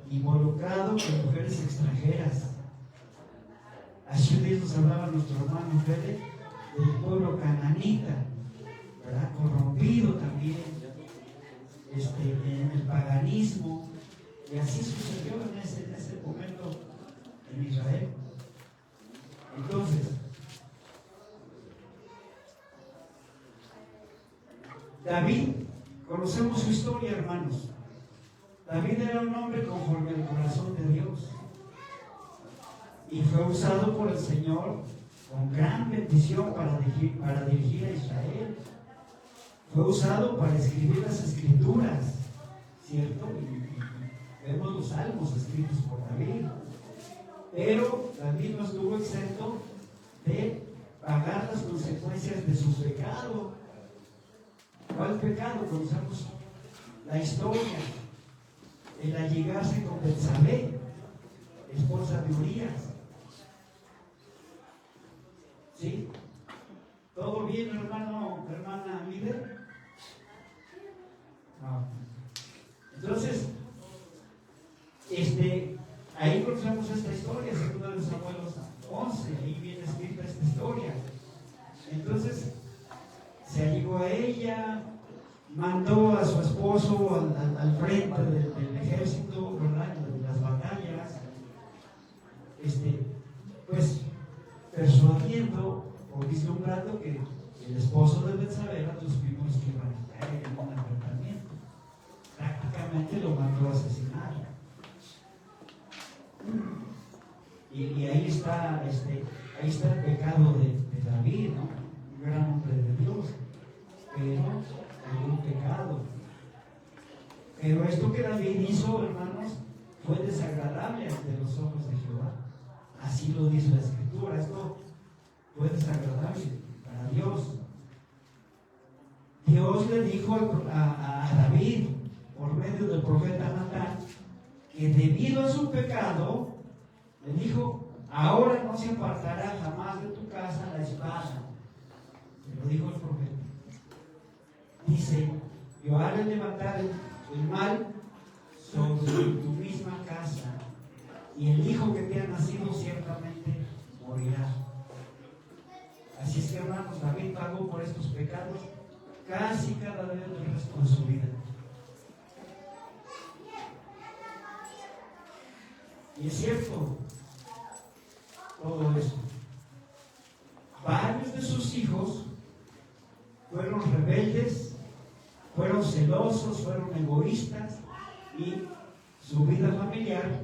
involucrado con mujeres extranjeras. Así de nos hablaba nuestro hermano Fede, del pueblo cananita, ¿verdad? Corrompido también, en el paganismo, y así sucedió en ese momento en Israel. Entonces, David, conocemos su historia, hermanos. David era un hombre conforme al corazón de Dios y fue usado por el Señor con gran bendición para dirigir a Israel. Fue usado para escribir las escrituras, ¿cierto? Y vemos los salmos escritos por David. Pero David no estuvo exento de pagar las consecuencias de su pecado. ¿Cuál pecado? Conocemos la historia. El allegarse con Betsabé, esposa de Urías. ¿Sí? ¿Todo bien, hermana líder? No. Entonces, ahí conocemos esta historia, 2 de Samuel 11, ahí viene escrita esta historia. Entonces, se allegó a ella, mandó a su esposo al frente del ejército, ¿verdad? De las batallas, pues persuadiendo o vislumbrando que el esposo de Betsabé era los primeros que iban a caer en un enfrentamiento. Prácticamente lo mandó a asesinar. Y ahí está el pecado de David, ¿no? Un gran hombre de Dios, pero hay un pecado. Pero esto que David hizo, hermanos, fue desagradable ante los ojos de Jehová. Así lo dice la Escritura. Esto fue desagradable para Dios. Dios le dijo a David, por medio del profeta Natán, que debido a su pecado, le dijo: ahora no se apartará jamás de tu casa la espada. Se lo dijo el profeta. Dice: yo haré levantar el mal sobre tu misma casa, y el hijo que te ha nacido ciertamente morirá. Así es que, hermanos, David pagó por estos pecados casi cada día del resto de su vida. Y es cierto todo eso. Varios de sus hijos fueron rebeldes, fueron celosos, fueron egoístas, y su vida familiar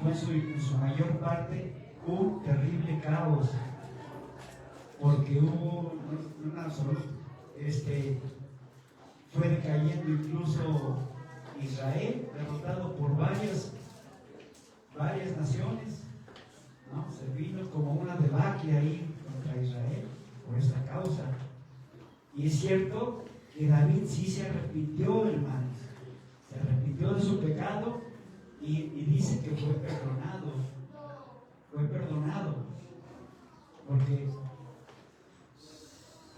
fue en su mayor parte un terrible caos, porque hubo fue decayendo incluso Israel, derrotado por varias naciones, ¿no? Se vino como una debacle ahí contra Israel por esta causa. Y es cierto que David sí se arrepintió, hermanos, se arrepintió de su pecado y dice que fue perdonado.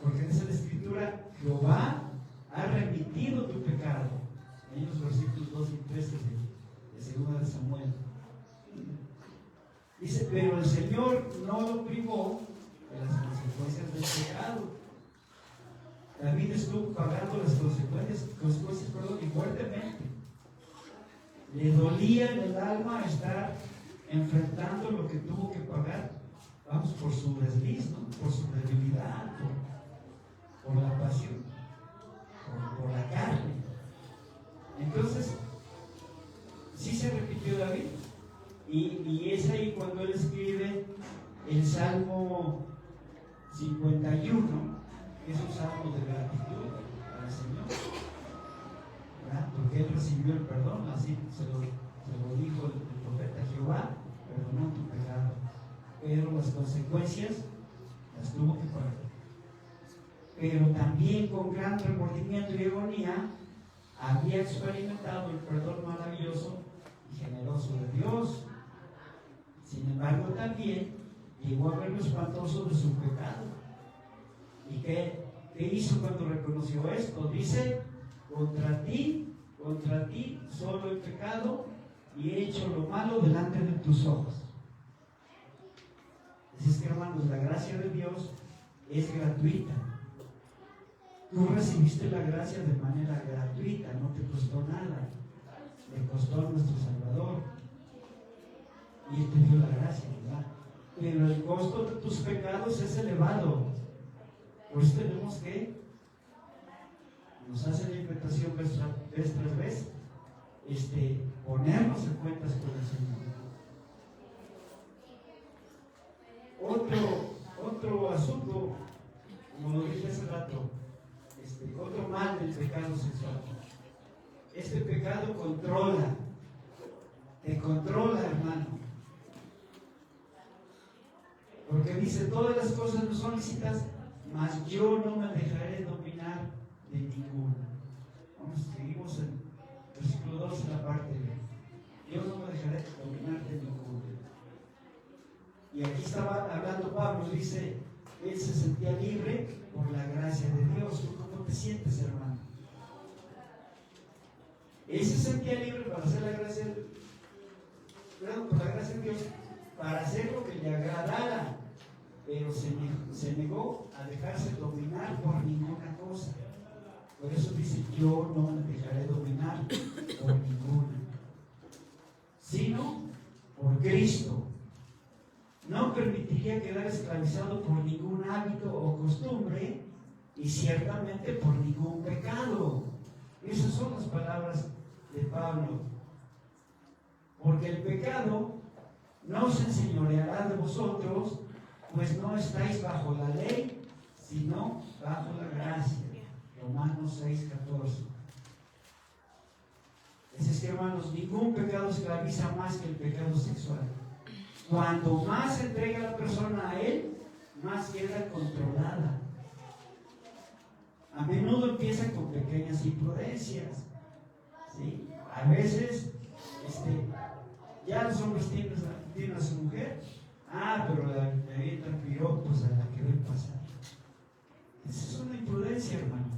Porque dice la Escritura, Jehová ha remitido tu pecado. En los versículos 2 y 3 de 2 de Samuel. Dice, pero el Señor no lo privó de las consecuencias del pecado. David estuvo pagando las consecuencias, y fuertemente. Le dolía en el alma estar enfrentando lo que tuvo que pagar, vamos, por su desliz, ¿no? Por su debilidad, por la pasión, por la carne. Entonces, sí se repitió David, y es ahí cuando él escribe el Salmo 51, que es un salmo de gratitud al Señor, ¿verdad? Porque él recibió el perdón, así se lo dijo el profeta: Jehová perdonó tu pecado, pero las consecuencias las tuvo que pagar. Pero también con gran remordimiento y agonía había experimentado el perdón maravilloso y generoso de Dios. Sin embargo, también llegó a ver lo espantoso de su pecado. ¿Y qué hizo cuando reconoció esto? Dice: contra ti solo he pecado y he hecho lo malo delante de tus ojos. Así es que, hermanos, la gracia de Dios es gratuita. Tú recibiste la gracia de manera gratuita, no te costó nada. Le costó a nuestro Salvador. Y Él te dio la gracia, ¿verdad? Pero el costo de tus pecados es elevado. Por eso tenemos que, nos hace la invitación vez tras vez, ponernos en cuentas con el Señor. Otro asunto, como lo dije hace rato, otro mal del pecado sexual. Este pecado te controla, hermano. Porque dice: todas las cosas no son lícitas, mas yo no me dejaré dominar de ninguna. Seguimos en versículo 2 en la parte B. Yo no me dejaré dominar de ninguna. Y aquí estaba hablando Pablo, dice, él se sentía libre por la gracia de Dios. ¿Tú cómo te sientes, hermano? Él se sentía libre para hacer la gracia por la gracia de Dios, para hacer lo que le agradara, pero se negó a dejarse dominar por ninguna cosa. Por eso dice: yo no me dejaré dominar por ninguna, sino por Cristo. No permitiría quedar esclavizado por ningún hábito o costumbre, y ciertamente por ningún pecado. Esas son las palabras de Pablo. Porque el pecado no se enseñoreará de vosotros, pues no estáis bajo la ley, sino bajo la gracia. Romanos 6:14. Es que, hermanos, ningún pecado esclaviza más que el pecado sexual. Cuanto más se entrega la persona a él, más queda controlada. A menudo empieza con pequeñas imprudencias, ¿sí? A veces ya los hombres tienen a su mujer, pero le avientan piropos a la que ven pasar. Esa es una imprudencia, hermano.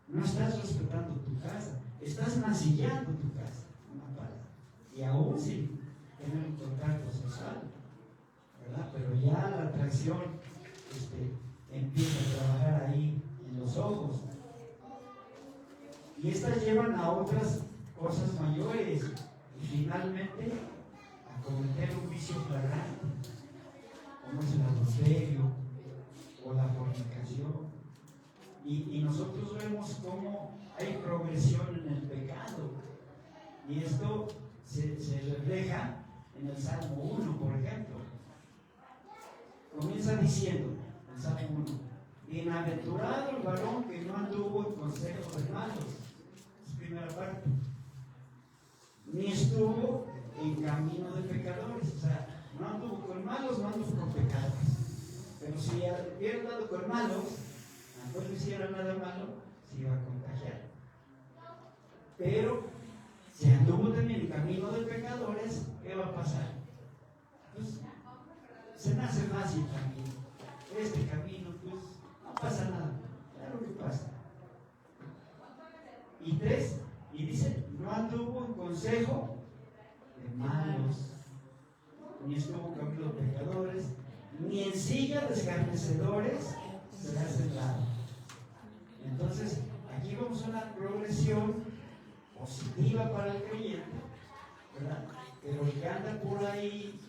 No estás respetando tu casa, estás mancillando tu casa, una palabra. Y aún sin tener un contacto sexual, ¿verdad? Pero ya la atracción empieza a trabajar ahí en los ojos. Y estas llevan a otras cosas mayores y finalmente a cometer un vicio flagrante, como es el adulterio o la fornicación. Y nosotros vemos cómo hay progresión en el pecado, y esto se refleja en el Salmo 1, por ejemplo. Comienza diciendo el Salmo 1: bienaventurado el varón que no anduvo en consejo de malos. Es primera parte. Ni estuvo en camino de pecadores. O sea, no anduvo con malos, no anduvo con pecadores. Pero si hubiera andado con malos, aunque no hiciera nada malo, se iba a contagiar. Pero si anduvo también en camino de pecadores, ¿qué va a pasar? Pues se me hace fácil también este camino, pues no pasa nada. Claro que pasa. Y 3, y dice, no anduvo en consejo de malos, ni estuvo en camino de pecadores, ni en silla de escarnecedores se ha sentado. Entonces, aquí vamos a una progresión positiva para el creyente, ¿verdad? Pero el que anda por ahí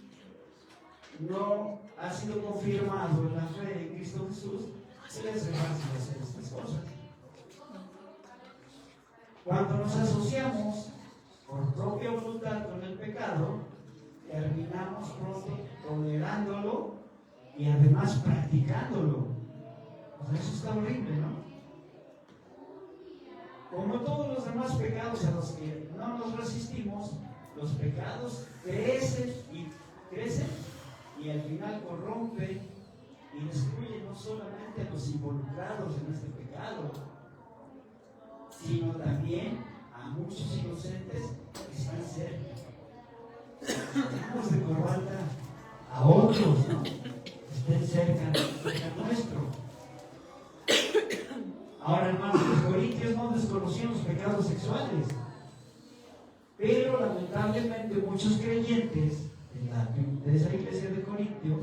no ha sido confirmado en la fe de Cristo Jesús, se le hace fácil hacer estas cosas. Cuando nos asociamos por propia voluntad con el pecado, terminamos pronto tolerándolo y además practicándolo. O sea, eso está horrible, ¿no? Como todos los demás pecados a los que no nos resistimos, los pecados crecen y al final corrompen y destruyen no solamente a los involucrados en este pecado, sino también a muchos inocentes que están cerca. Tenemos de corbata a otros, ¿no? Que estén cerca nuestro. Ahora, hermanos, los corintios no desconocían los pecados sexuales, pero lamentablemente muchos creyentes de esa iglesia de Corintio,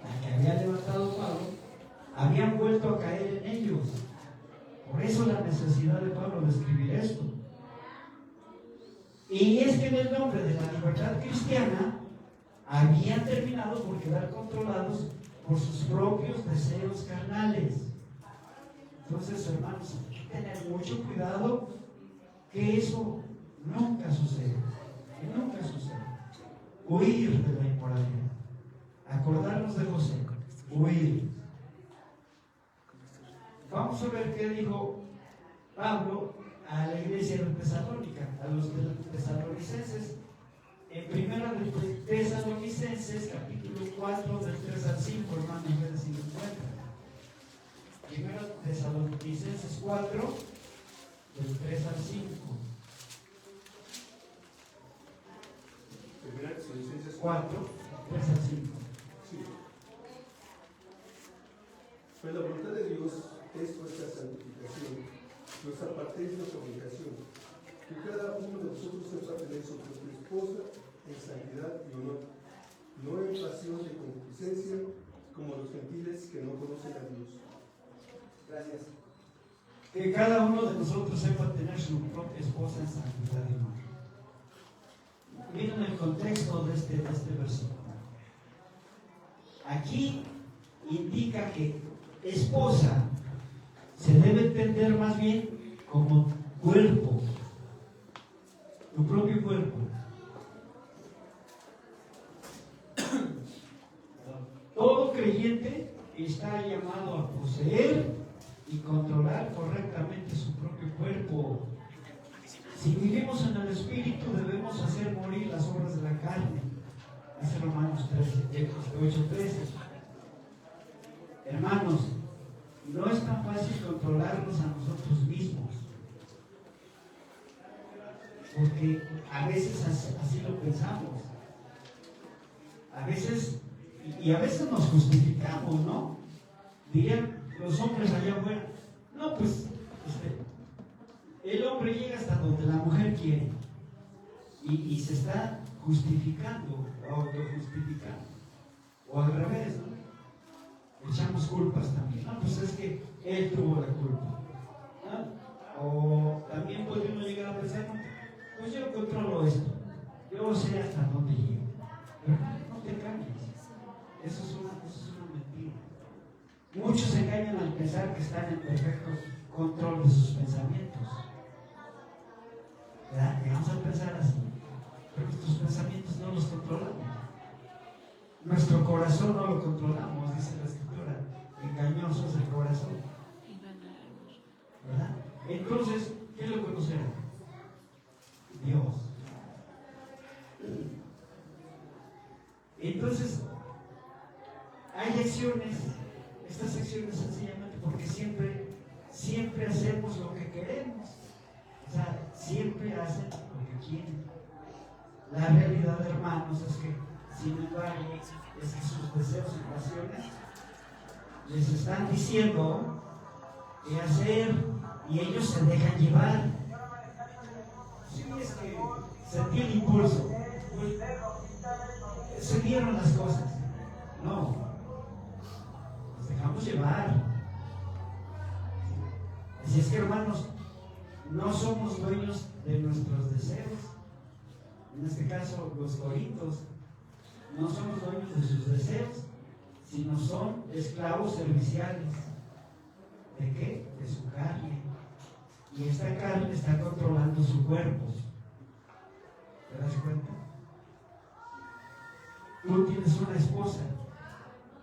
la que había levantado Pablo, habían vuelto a caer en ellos. Por eso la necesidad de Pablo de escribir esto. Y es que en el nombre de la libertad cristiana habían terminado por quedar controlados por sus propios deseos carnales. Entonces, hermanos, hay que tener mucho cuidado que eso nunca suceda. Que nunca suceda. Huir de la inmoralidad. Acordarnos de José. Huir. Vamos a ver qué dijo Pablo a la iglesia de Tesalónica, a los tesalonicenses. En primera de Tesalonicenses, capítulo 4, del 3 al 5, hermanos, a ver si lo encuentran. Primera Tesalonicenses 4, del 3 al 5. Primera Tesalonicenses 4, 3 al 5. Sí. Pues la voluntad de Dios es vuestra santificación, los apartéis de nuestra obligación, que cada uno de vosotros sepa tener su propia esposa en santidad y honor, no en pasión de concupiscencia, como los gentiles que no conocen a Dios. Gracias. Que cada uno de nosotros sepa tener su propia esposa en santidad y honor. Miren el contexto de este versículo. Aquí indica que esposa se debe entender más bien como cuerpo, tu propio cuerpo. Todo creyente está llamado a poseer y controlar correctamente su propio cuerpo. Si vivimos en el Espíritu, debemos hacer morir las obras de la carne. Dice Romanos 8:13. Hermanos, no es tan fácil controlarnos a nosotros mismos, porque a veces así lo pensamos. A veces, y a veces nos justificamos, ¿no? Dirían los hombres allá afuera, no, pues, el hombre llega hasta donde la mujer quiere, y se está justificando, autojustificando, o al revés, ¿no? Echamos culpas también. No, pues es que él tuvo la culpa, ¿no? O también puede uno llegar a pensar, no, pues yo controlo esto, yo sé hasta dónde llego. Pero no te engañes, eso es una mentira. Muchos se engañan al pensar que están en perfecto control de sus pensamientos. ¿Verdad? Vamos a pensar así, pero nuestros pensamientos no los controlamos. Nuestro corazón no lo controlamos, dice la Escritura. Engañoso es el corazón. ¿Verdad? Entonces, ¿qué lo conocerá? Dios. Entonces, hay acciones, estas acciones sencillamente porque siempre hacemos lo que queremos. O sea, siempre hacen lo que quieren. La realidad, hermanos, es que sin embargo, es que sus deseos y pasiones les están diciendo qué hacer y ellos se dejan llevar. Sí, es que sentí el impulso, se dieron las cosas. No, nos dejamos llevar. Así es que, hermanos, no somos dueños de nuestros deseos. En este caso, los corintios no somos dueños de sus deseos, sino son esclavos serviciales. ¿De qué? De su carne. Y esta carne está controlando su cuerpo. ¿Te das cuenta? Tú tienes una esposa.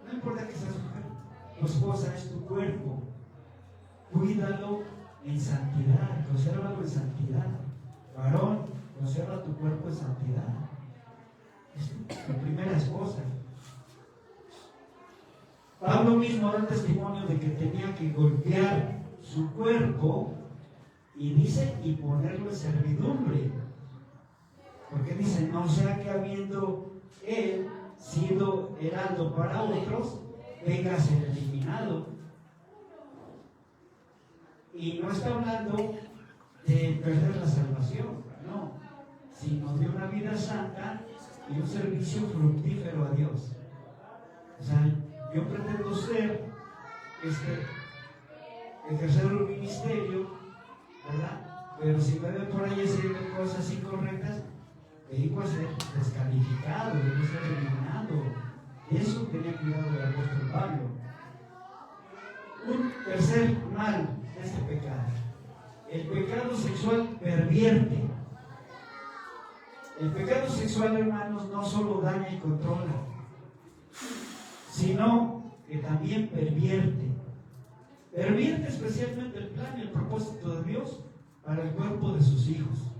No importa que seas mujer. Tu esposa es tu cuerpo. Cuídalo en santidad. Consérvalo en santidad. Varón, conserva tu cuerpo en santidad. Es tu primera esposa. Pablo mismo da testimonio de que tenía que golpear su cuerpo y dice, y ponerlo en servidumbre. Porque dice, no sea que habiendo él sido heraldo para otros, venga a ser eliminado. Y no está hablando de perder la salvación, no, sino de una vida santa y un servicio fructífero a Dios. O sea, yo pretendo ser, ejercer un ministerio, ¿verdad? Pero si me ven por ahí haciendo cosas incorrectas, vengo a ser descalificado, vengo a ser eliminado. Eso tenía cuidado del apóstol Pablo. Un tercer mal de este pecado. El pecado sexual pervierte. El pecado sexual, hermanos, no solo daña y controla, sino que también pervierte. Pervierte especialmente el plan y el propósito de Dios para el cuerpo de sus hijos.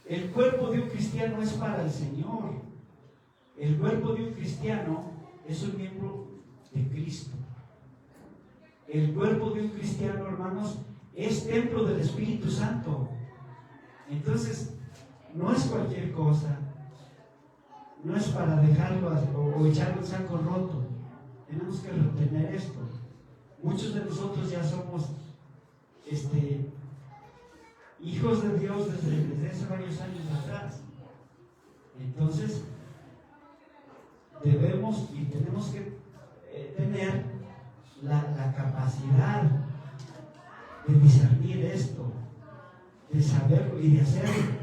El cuerpo de un cristiano es para el Señor. El cuerpo de un cristiano es un miembro de Cristo. El cuerpo de un cristiano, hermanos, es templo del Espíritu Santo. Entonces, no es cualquier cosa. No es para dejarlo o echarlo en saco roto. Tenemos que retener esto. Muchos de nosotros ya somos hijos de Dios desde hace varios años atrás. Entonces, debemos y tenemos que tener la capacidad de discernir esto, de saberlo y de hacerlo,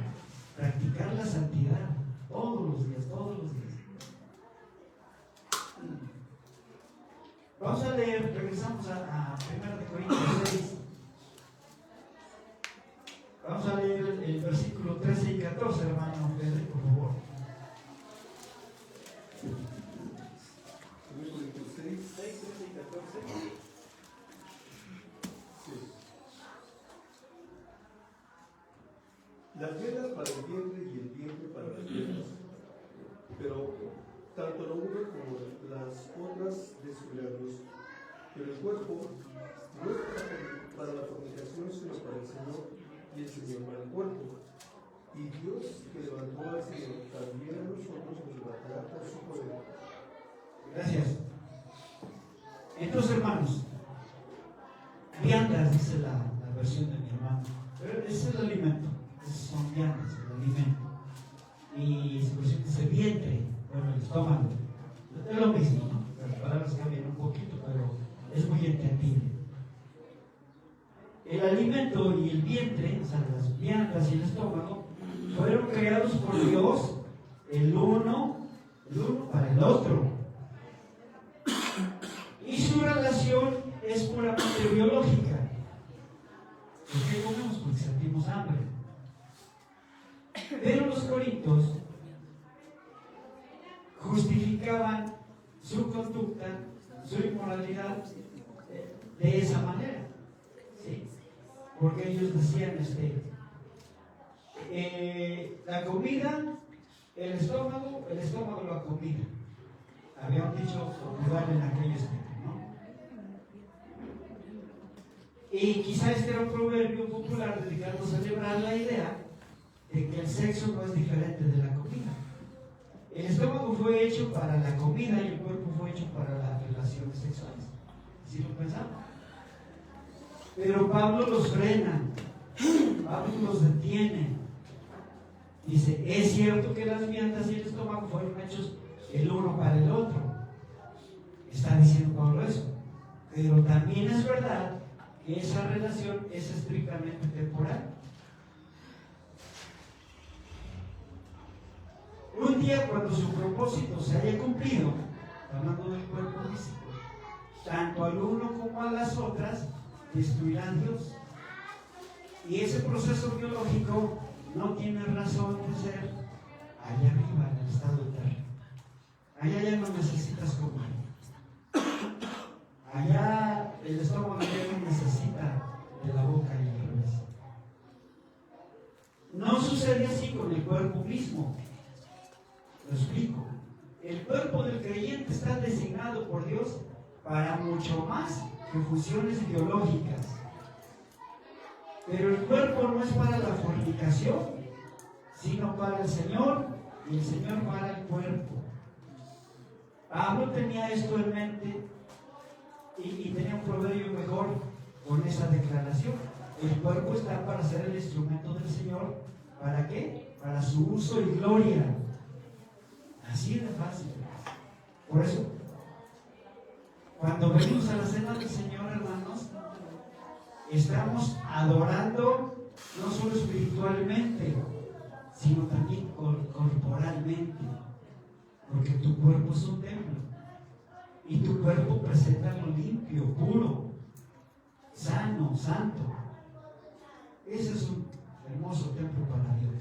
practicar la santidad todos los días, todos los días. Vamos a leer, regresamos a 1 Corintios 6. Vamos a leer el versículo 13 y 14, hermano Pedro, por favor. 1 Corintios 6, 13 y 14. Sí. Las venas para el vientre y el vientre para las venas, pero tanto la una como las otras descuidarlos. Pero el cuerpo no es para la fornicación, sino para el Señor, y el Señor para el cuerpo. Y Dios, que levantó al Señor, también a nosotros nos levantará por su poder. Gracias. Entonces, hermanos, viandas, dice la versión de mi hermano, pero ese es el alimento, esos son viandas, el alimento. Y su versión dice vientre, bueno, el estómago, es lo mismo, ¿no? Las palabras cambian un poquito, pero es muy entendible. El alimento y el vientre, o sea, las viandas y el estómago, fueron creados por Dios, el uno para el otro. Y su relación es puramente biológica. ¿Por qué comemos? Porque sentimos hambre. Pero los corintios justificaban su conducta, su inmoralidad de esa manera. ¿Sí? Porque ellos decían la comida, el estómago la comida. Había un dicho popular en aquellos tiempos, ¿no? Y quizá este era un proverbio popular dedicado a celebrar la idea de que el sexo no es diferente de la comida. El estómago fue hecho para la comida y el cuerpo fue hecho para las relaciones sexuales. ¿Sí lo pensamos? Pero Pablo los frena, Pablo los detiene. Dice, es cierto que las viandas y el estómago fueron hechos el uno para el otro. Está diciendo Pablo eso. Pero también es verdad que esa relación es estrictamente temporal. Un día, cuando su propósito se haya cumplido, hablando del cuerpo físico, tanto al uno como a las otras destruirán Dios. Y ese proceso biológico no tiene razón de ser allá arriba, en el estado eterno. Allá ya no necesitas comer. Allá el estómago ya no necesita de la boca y al revés. No sucede así con el cuerpo mismo. Lo explico. El cuerpo del creyente está designado por Dios para mucho más que funciones biológicas. Pero el cuerpo no es para la fornicación, sino para el Señor y el Señor para el cuerpo. Pablo tenía esto en mente y tenía un proverbio mejor con esa declaración. El cuerpo está para ser el instrumento del Señor. ¿Para qué? Para su uso y gloria. Así de fácil. Por eso, cuando venimos a la cena del Señor, hermanos, estamos adorando no solo espiritualmente, sino también corporalmente, porque tu cuerpo es un templo y tu cuerpo presenta lo limpio, puro, sano, santo. Ese es un hermoso templo para Dios.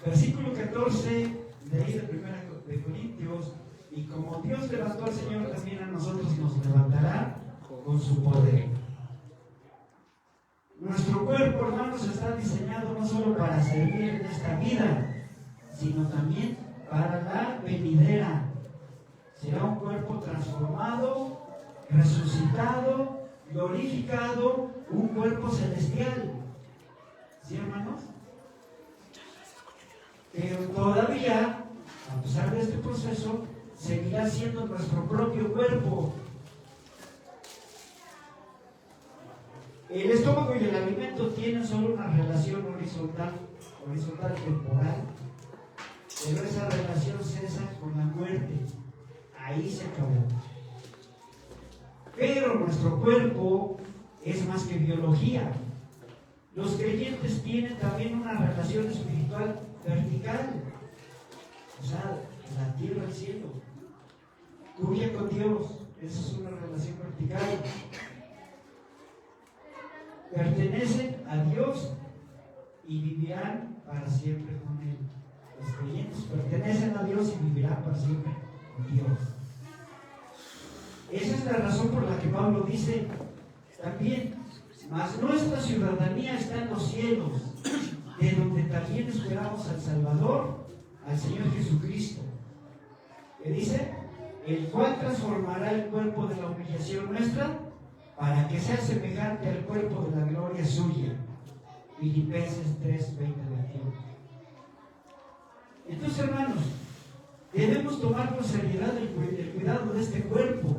Versículo 14 de ahí de 1 de Corintios: y como Dios levantó al Señor, también a nosotros nos levantará con su poder. Nuestro cuerpo, hermanos, está diseñado no solo para servir en esta vida, sino también para la venidera. Será un cuerpo transformado, resucitado, glorificado, un cuerpo celestial. ¿Sí, hermanos? Pero todavía, a pesar de este proceso, seguirá siendo nuestro propio cuerpo. El estómago y el alimento tienen solo una relación horizontal temporal, pero esa relación cesa con la muerte. Ahí se acabó. Pero nuestro cuerpo es más que biología. Los creyentes tienen también una relación espiritual vertical, o sea, la tierra al cielo, tuya con Dios. Esa es una relación vertical. Pertenecen a Dios y vivirán para siempre con Él. Los creyentes pertenecen a Dios y vivirán para siempre con Dios. Esa es la razón por la que Pablo dice también: mas nuestra ciudadanía está en los cielos, de donde también esperamos al Salvador, al Señor Jesucristo. ¿Qué dice? El cual transformará el cuerpo de la humillación nuestra para que sea semejante al cuerpo de la gloria suya. Filipenses 3, 20, 21. Entonces, hermanos, debemos tomar con seriedad el cuidado de este cuerpo,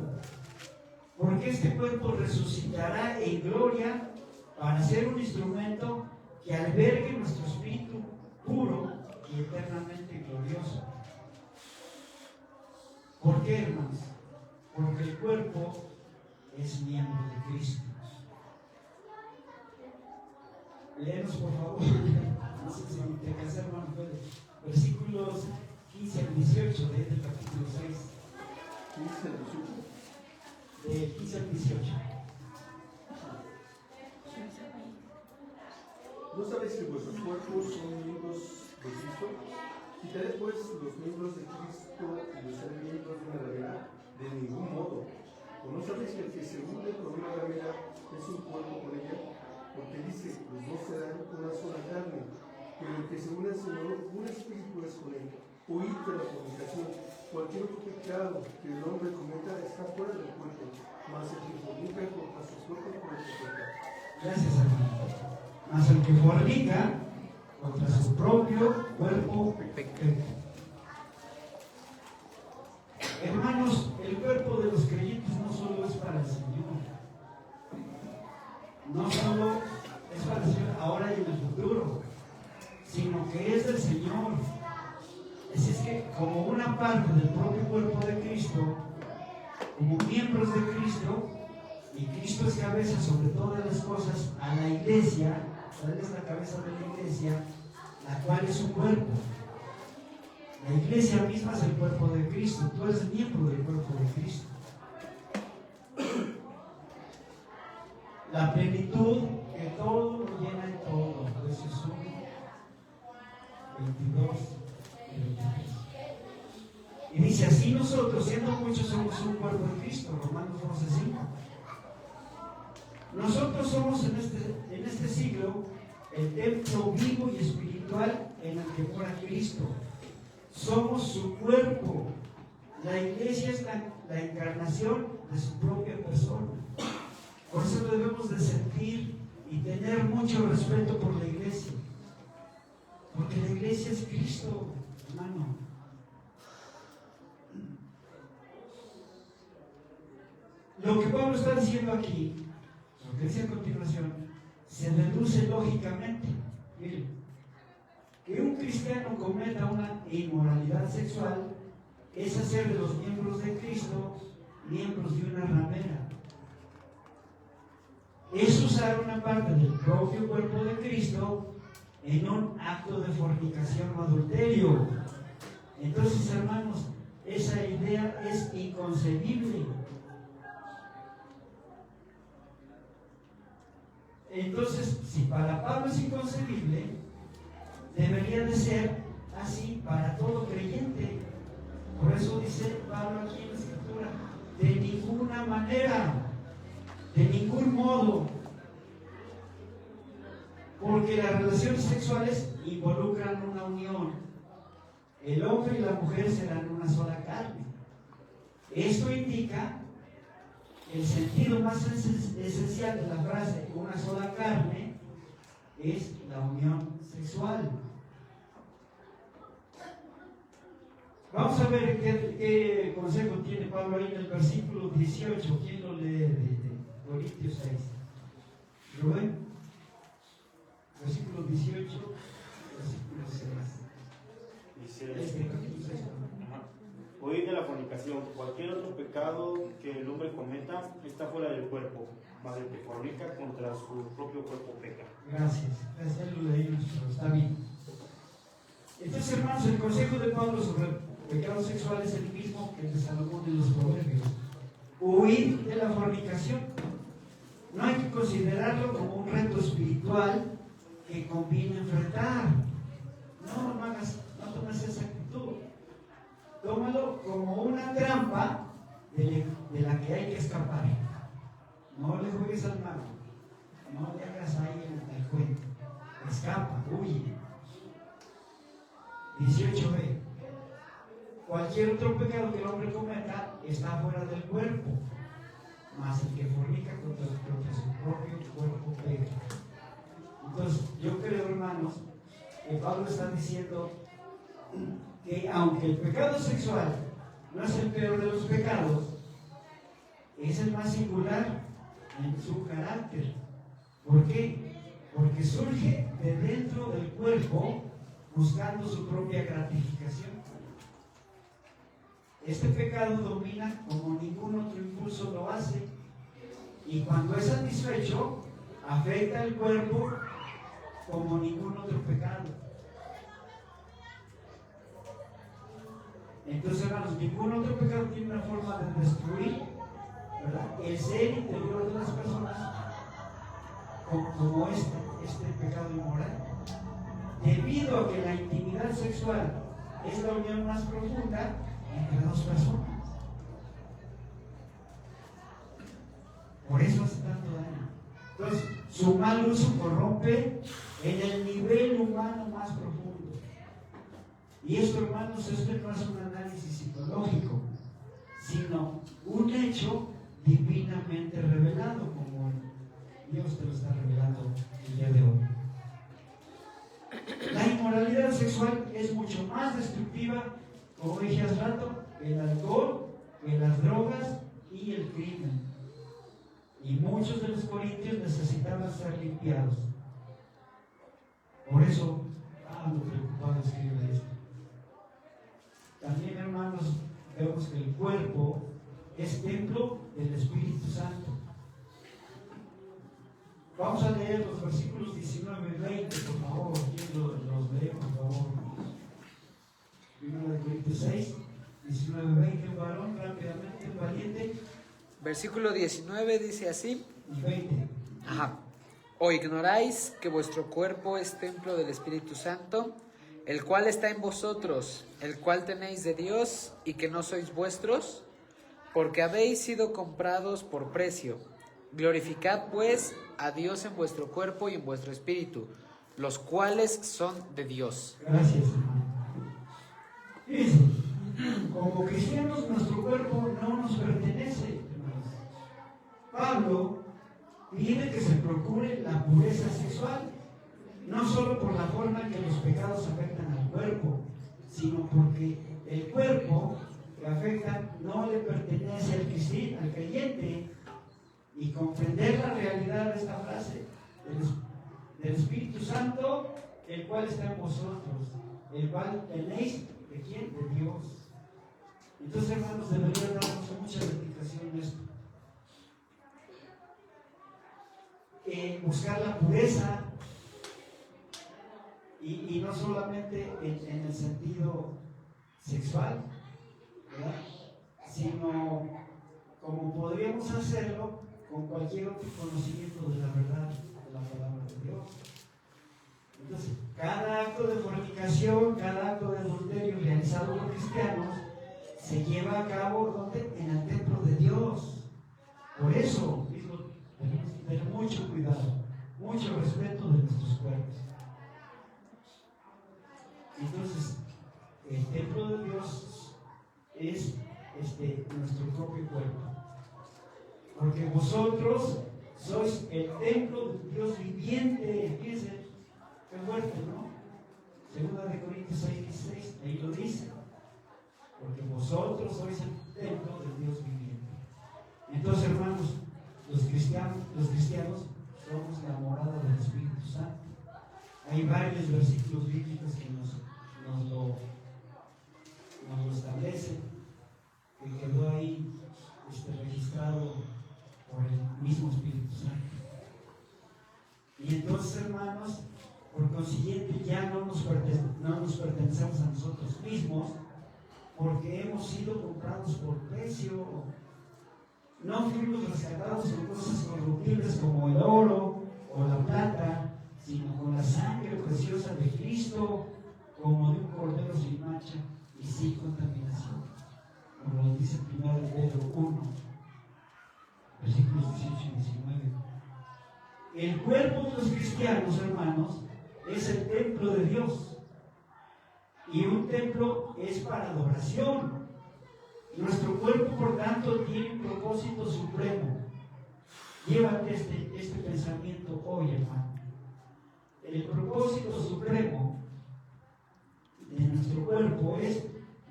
porque este cuerpo resucitará en gloria para ser un instrumento que albergue nuestro espíritu puro y eternamente glorioso. ¿Por qué, hermanos? Porque el cuerpo es miembro de Cristo. Léenos, por favor. No sé si te casé, hermano, versículos 15 al 18 del capítulo 6. 15 al 18. De 15 al 18. ¿No sabéis que vuestros cuerpos son miembros de Cristo? Quitaré pues los miembros de Cristo y los haré miembros de una ramera. De ningún modo. ¿O no sabéis que el que se une con una ramera es un cuerpo con ella? Porque dice, los dos serán una sola carne. Pero el que se une al Señor, un espíritu es con él. Huid de la fornicación. Cualquier otro pecado que el hombre cometa está fuera del cuerpo, mas el que fornica contra su propio cuerpo peca. Gracias, hermano. Mas el que fornica contra su propio cuerpo peca. parte del propio cuerpo de Cristo, como miembros de Cristo, y Cristo es cabeza sobre todas las cosas, a la iglesia. Él es la cabeza de la iglesia, la cual es su cuerpo. La iglesia misma es el cuerpo de Cristo. Tú eres miembro del cuerpo de Cristo. La plenitud que todo lo llena en todo. Efesios 1, 22 y 23. Y dice, así nosotros, siendo muchos, somos un cuerpo de Cristo. Romanos 11:5. Nosotros somos en este siglo el templo vivo y espiritual en el que mora Cristo. Somos su cuerpo. La iglesia es la encarnación de su propia persona. Por eso debemos de sentir y tener mucho respeto por la iglesia. Porque la iglesia es Cristo, hermano. Lo que Pablo está diciendo aquí, lo que dice a continuación, se deduce lógicamente. Miren, que un cristiano cometa una inmoralidad sexual es hacer de los miembros de Cristo miembros de una ramera. Es usar una parte del propio cuerpo de Cristo en un acto de fornicación o adulterio. Entonces, hermanos, esa idea es inconcebible. Entonces, si para Pablo es inconcebible, debería de ser así para todo creyente. Por eso dice Pablo aquí en la Escritura, de ninguna manera, de ningún modo, porque las relaciones sexuales involucran una unión. El hombre y la mujer serán una sola carne. Esto indica el sentido más esencial de la frase una sola carne es la unión sexual. Vamos a ver qué consejo tiene Pablo ahí en el versículo 18. ¿Quién lo lee de Corintios 6? Rubén. Versículo 18, versículo 6. Dice, oír de la fornicación, cualquier otro pecado que el hombre cometa está fuera del cuerpo, mas el que fornica contra su propio cuerpo peca. Gracias, lo leímos, pero está bien. Entonces, hermanos, el consejo de Pablo sobre el pecado sexual es el mismo que el de Salomón en los Proverbios. Huir de la fornicación. No hay que considerarlo como un reto espiritual que conviene enfrentar. No tomes esa actitud. Tómalo como una trampa de la que hay que escapar. No le juegues al mago. No le hagas ahí el cuento. Escapa, huye. 18b. Cualquier otro pecado que el hombre cometa está fuera del cuerpo, mas el que fornica contra su propio cuerpo peca. Entonces, yo creo, hermanos, que Pablo está diciendo que aunque el pecado sexual no es el peor de los pecados, es el más singular en su carácter. ¿Por qué? Porque surge de dentro del cuerpo buscando su propia gratificación. Este pecado domina como ningún otro impulso lo hace, y cuando es satisfecho afecta el cuerpo como ningún otro pecado. Entonces, hermanos, ningún otro pecado tiene una forma de destruir, ¿verdad?, el ser interior de las personas como este pecado inmoral. Debido a que la intimidad sexual es la unión más profunda entre dos personas. Por eso hace tanto daño. Entonces, su mal uso corrompe en el nivel humano más profundo. Y esto, hermanos, esto no es un análisis psicológico, sino un hecho divinamente revelado, como Dios te lo está revelando el día de hoy. La inmoralidad sexual es mucho más destructiva, como dije hace rato, que el alcohol, que las drogas y el crimen. Y muchos de los corintios necesitaban ser limpiados. Por eso Pablo preocupado escribe esto. También, hermano, hermanos, vemos que el cuerpo es templo del Espíritu Santo. Vamos a leer los versículos 19 y 20, por favor. ¿Quién los lee, por favor? 1 Corintios 6, 19 y 20. Un varón rápidamente, un valiente. Versículo 19 dice así. Y 20. Ajá. ¿O ignoráis que vuestro cuerpo es templo del Espíritu Santo, el cual está en vosotros, el cual tenéis de Dios, y que no sois vuestros? Porque habéis sido comprados por precio. Glorificad pues a Dios en vuestro cuerpo y en vuestro espíritu, los cuales son de Dios. Gracias, hermano. Fíjense, como cristianos nuestro cuerpo no nos pertenece, hermanos. Pablo pide que se procure la pureza sexual, no solo por la forma en que los pecados afectan al cuerpo, sino porque el cuerpo que afecta no le pertenece al creyente. Y comprender la realidad de esta frase del Espíritu Santo, el cual está en vosotros, el cual tenéis de quién, de Dios. Entonces, hermanos, debería darnos mucha dedicación en esto. Buscar la pureza, y no solamente en el sentido sexual, ¿verdad? Sino como podríamos hacerlo con cualquier otro conocimiento de la verdad de la palabra de Dios. Entonces, cada acto de fornicación, cada acto de adulterio realizado por cristianos se lleva a cabo ¿dónde? En el templo de Dios. Por eso mismo tenemos que tener mucho cuidado, mucho respeto de nuestros cuerpos. Entonces, el templo de Dios es nuestro propio cuerpo. Porque vosotros sois el templo del Dios viviente. Fíjense, qué fuerte, ¿no? 2 Corintios 6, 16, ahí lo dice. Porque vosotros sois el templo del Dios viviente. Entonces, hermanos, los cristianos somos la morada del Espíritu Santo. Hay varios versículos bíblicos que nos lo establecen, que quedó ahí registrado por el mismo Espíritu Santo. Y entonces, hermanos, por consiguiente ya no nos pertenecemos a nosotros mismos, porque hemos sido comprados por precio. No fuimos rescatados con cosas corruptibles como el oro o la plata, sino con la sangre preciosa de Cristo, como de un cordero sin mancha y sin contaminación, como lo dice 1 Pedro 1, versículos 18 y 19. El cuerpo de los cristianos, hermanos, es el templo de Dios, y un templo es para adoración. Nuestro cuerpo, por tanto, tiene un propósito supremo. Llévate este pensamiento hoy, hermano. El propósito supremo de nuestro cuerpo es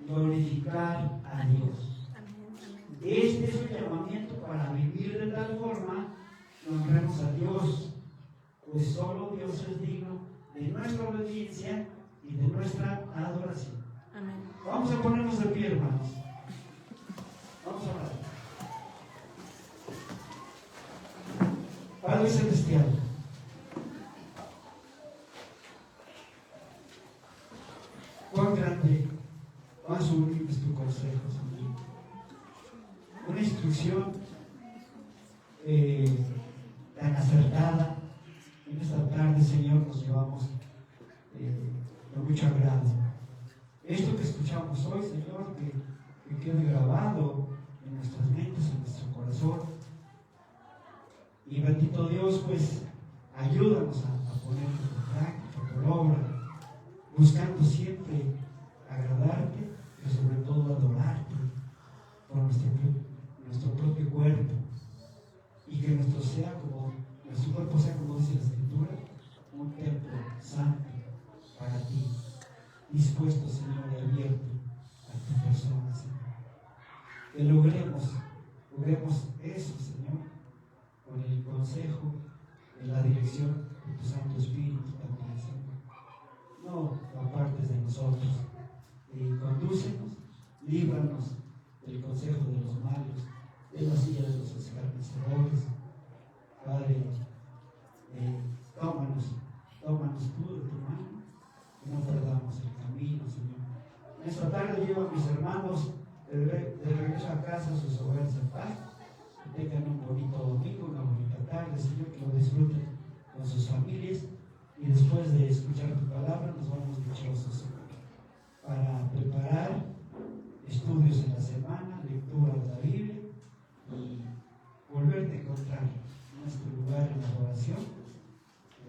glorificar a Dios. Este es un llamamiento para vivir de tal forma que honremos a Dios, pues solo Dios es digno de nuestra obediencia y de nuestra adoración. Amén. Vamos a ponernos de pie, hermanos. Vamos a orar. Padre Celestial, cuán grande, cuán sublime es tu consejo, Señor. Una instrucción tan acertada. En esta tarde, Señor, nos llevamos con mucho agrado. Esto que escuchamos hoy, Señor, que quede grabado en nuestras mentes, en nuestro corazón. Y bendito Dios, pues, ayúdanos a ponerlo por práctica, por obra, buscando siempre agradarte, pero sobre todo adorarte por nuestro propio cuerpo, y que nuestro cuerpo sea, como dice la Escritura, un templo santo para ti, dispuesto, Señor, y abierto a tu persona, Señor. Que logremos eso, Señor, con el consejo, en la dirección de tu Santo Espíritu también, Señor. No apartes de nosotros, condúcenos líbranos del consejo de los malos, de la silla de los escarnecedores. Padre, tómanos tú de tu mano y no perdamos el camino, Señor. Esta tarde llevo a mis hermanos de regreso a casa, a sus hogares en paz. Que tengan un bonito domingo, una bonita tarde, Señor, que lo disfruten con sus familias. Y después de escuchar tu palabra, nos vamos dichosos, Señor, para preparar estudios en la semana, lectura de la Biblia y volverte a encontrar en nuestro lugar en la oración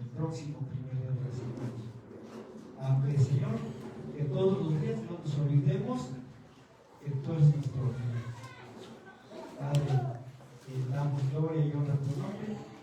el próximo primer día de la semana. Aunque, Señor, que todos los días no nos olvidemos que tú eres nuestro Dios. Padre, damos gloria y honra a tu nombre.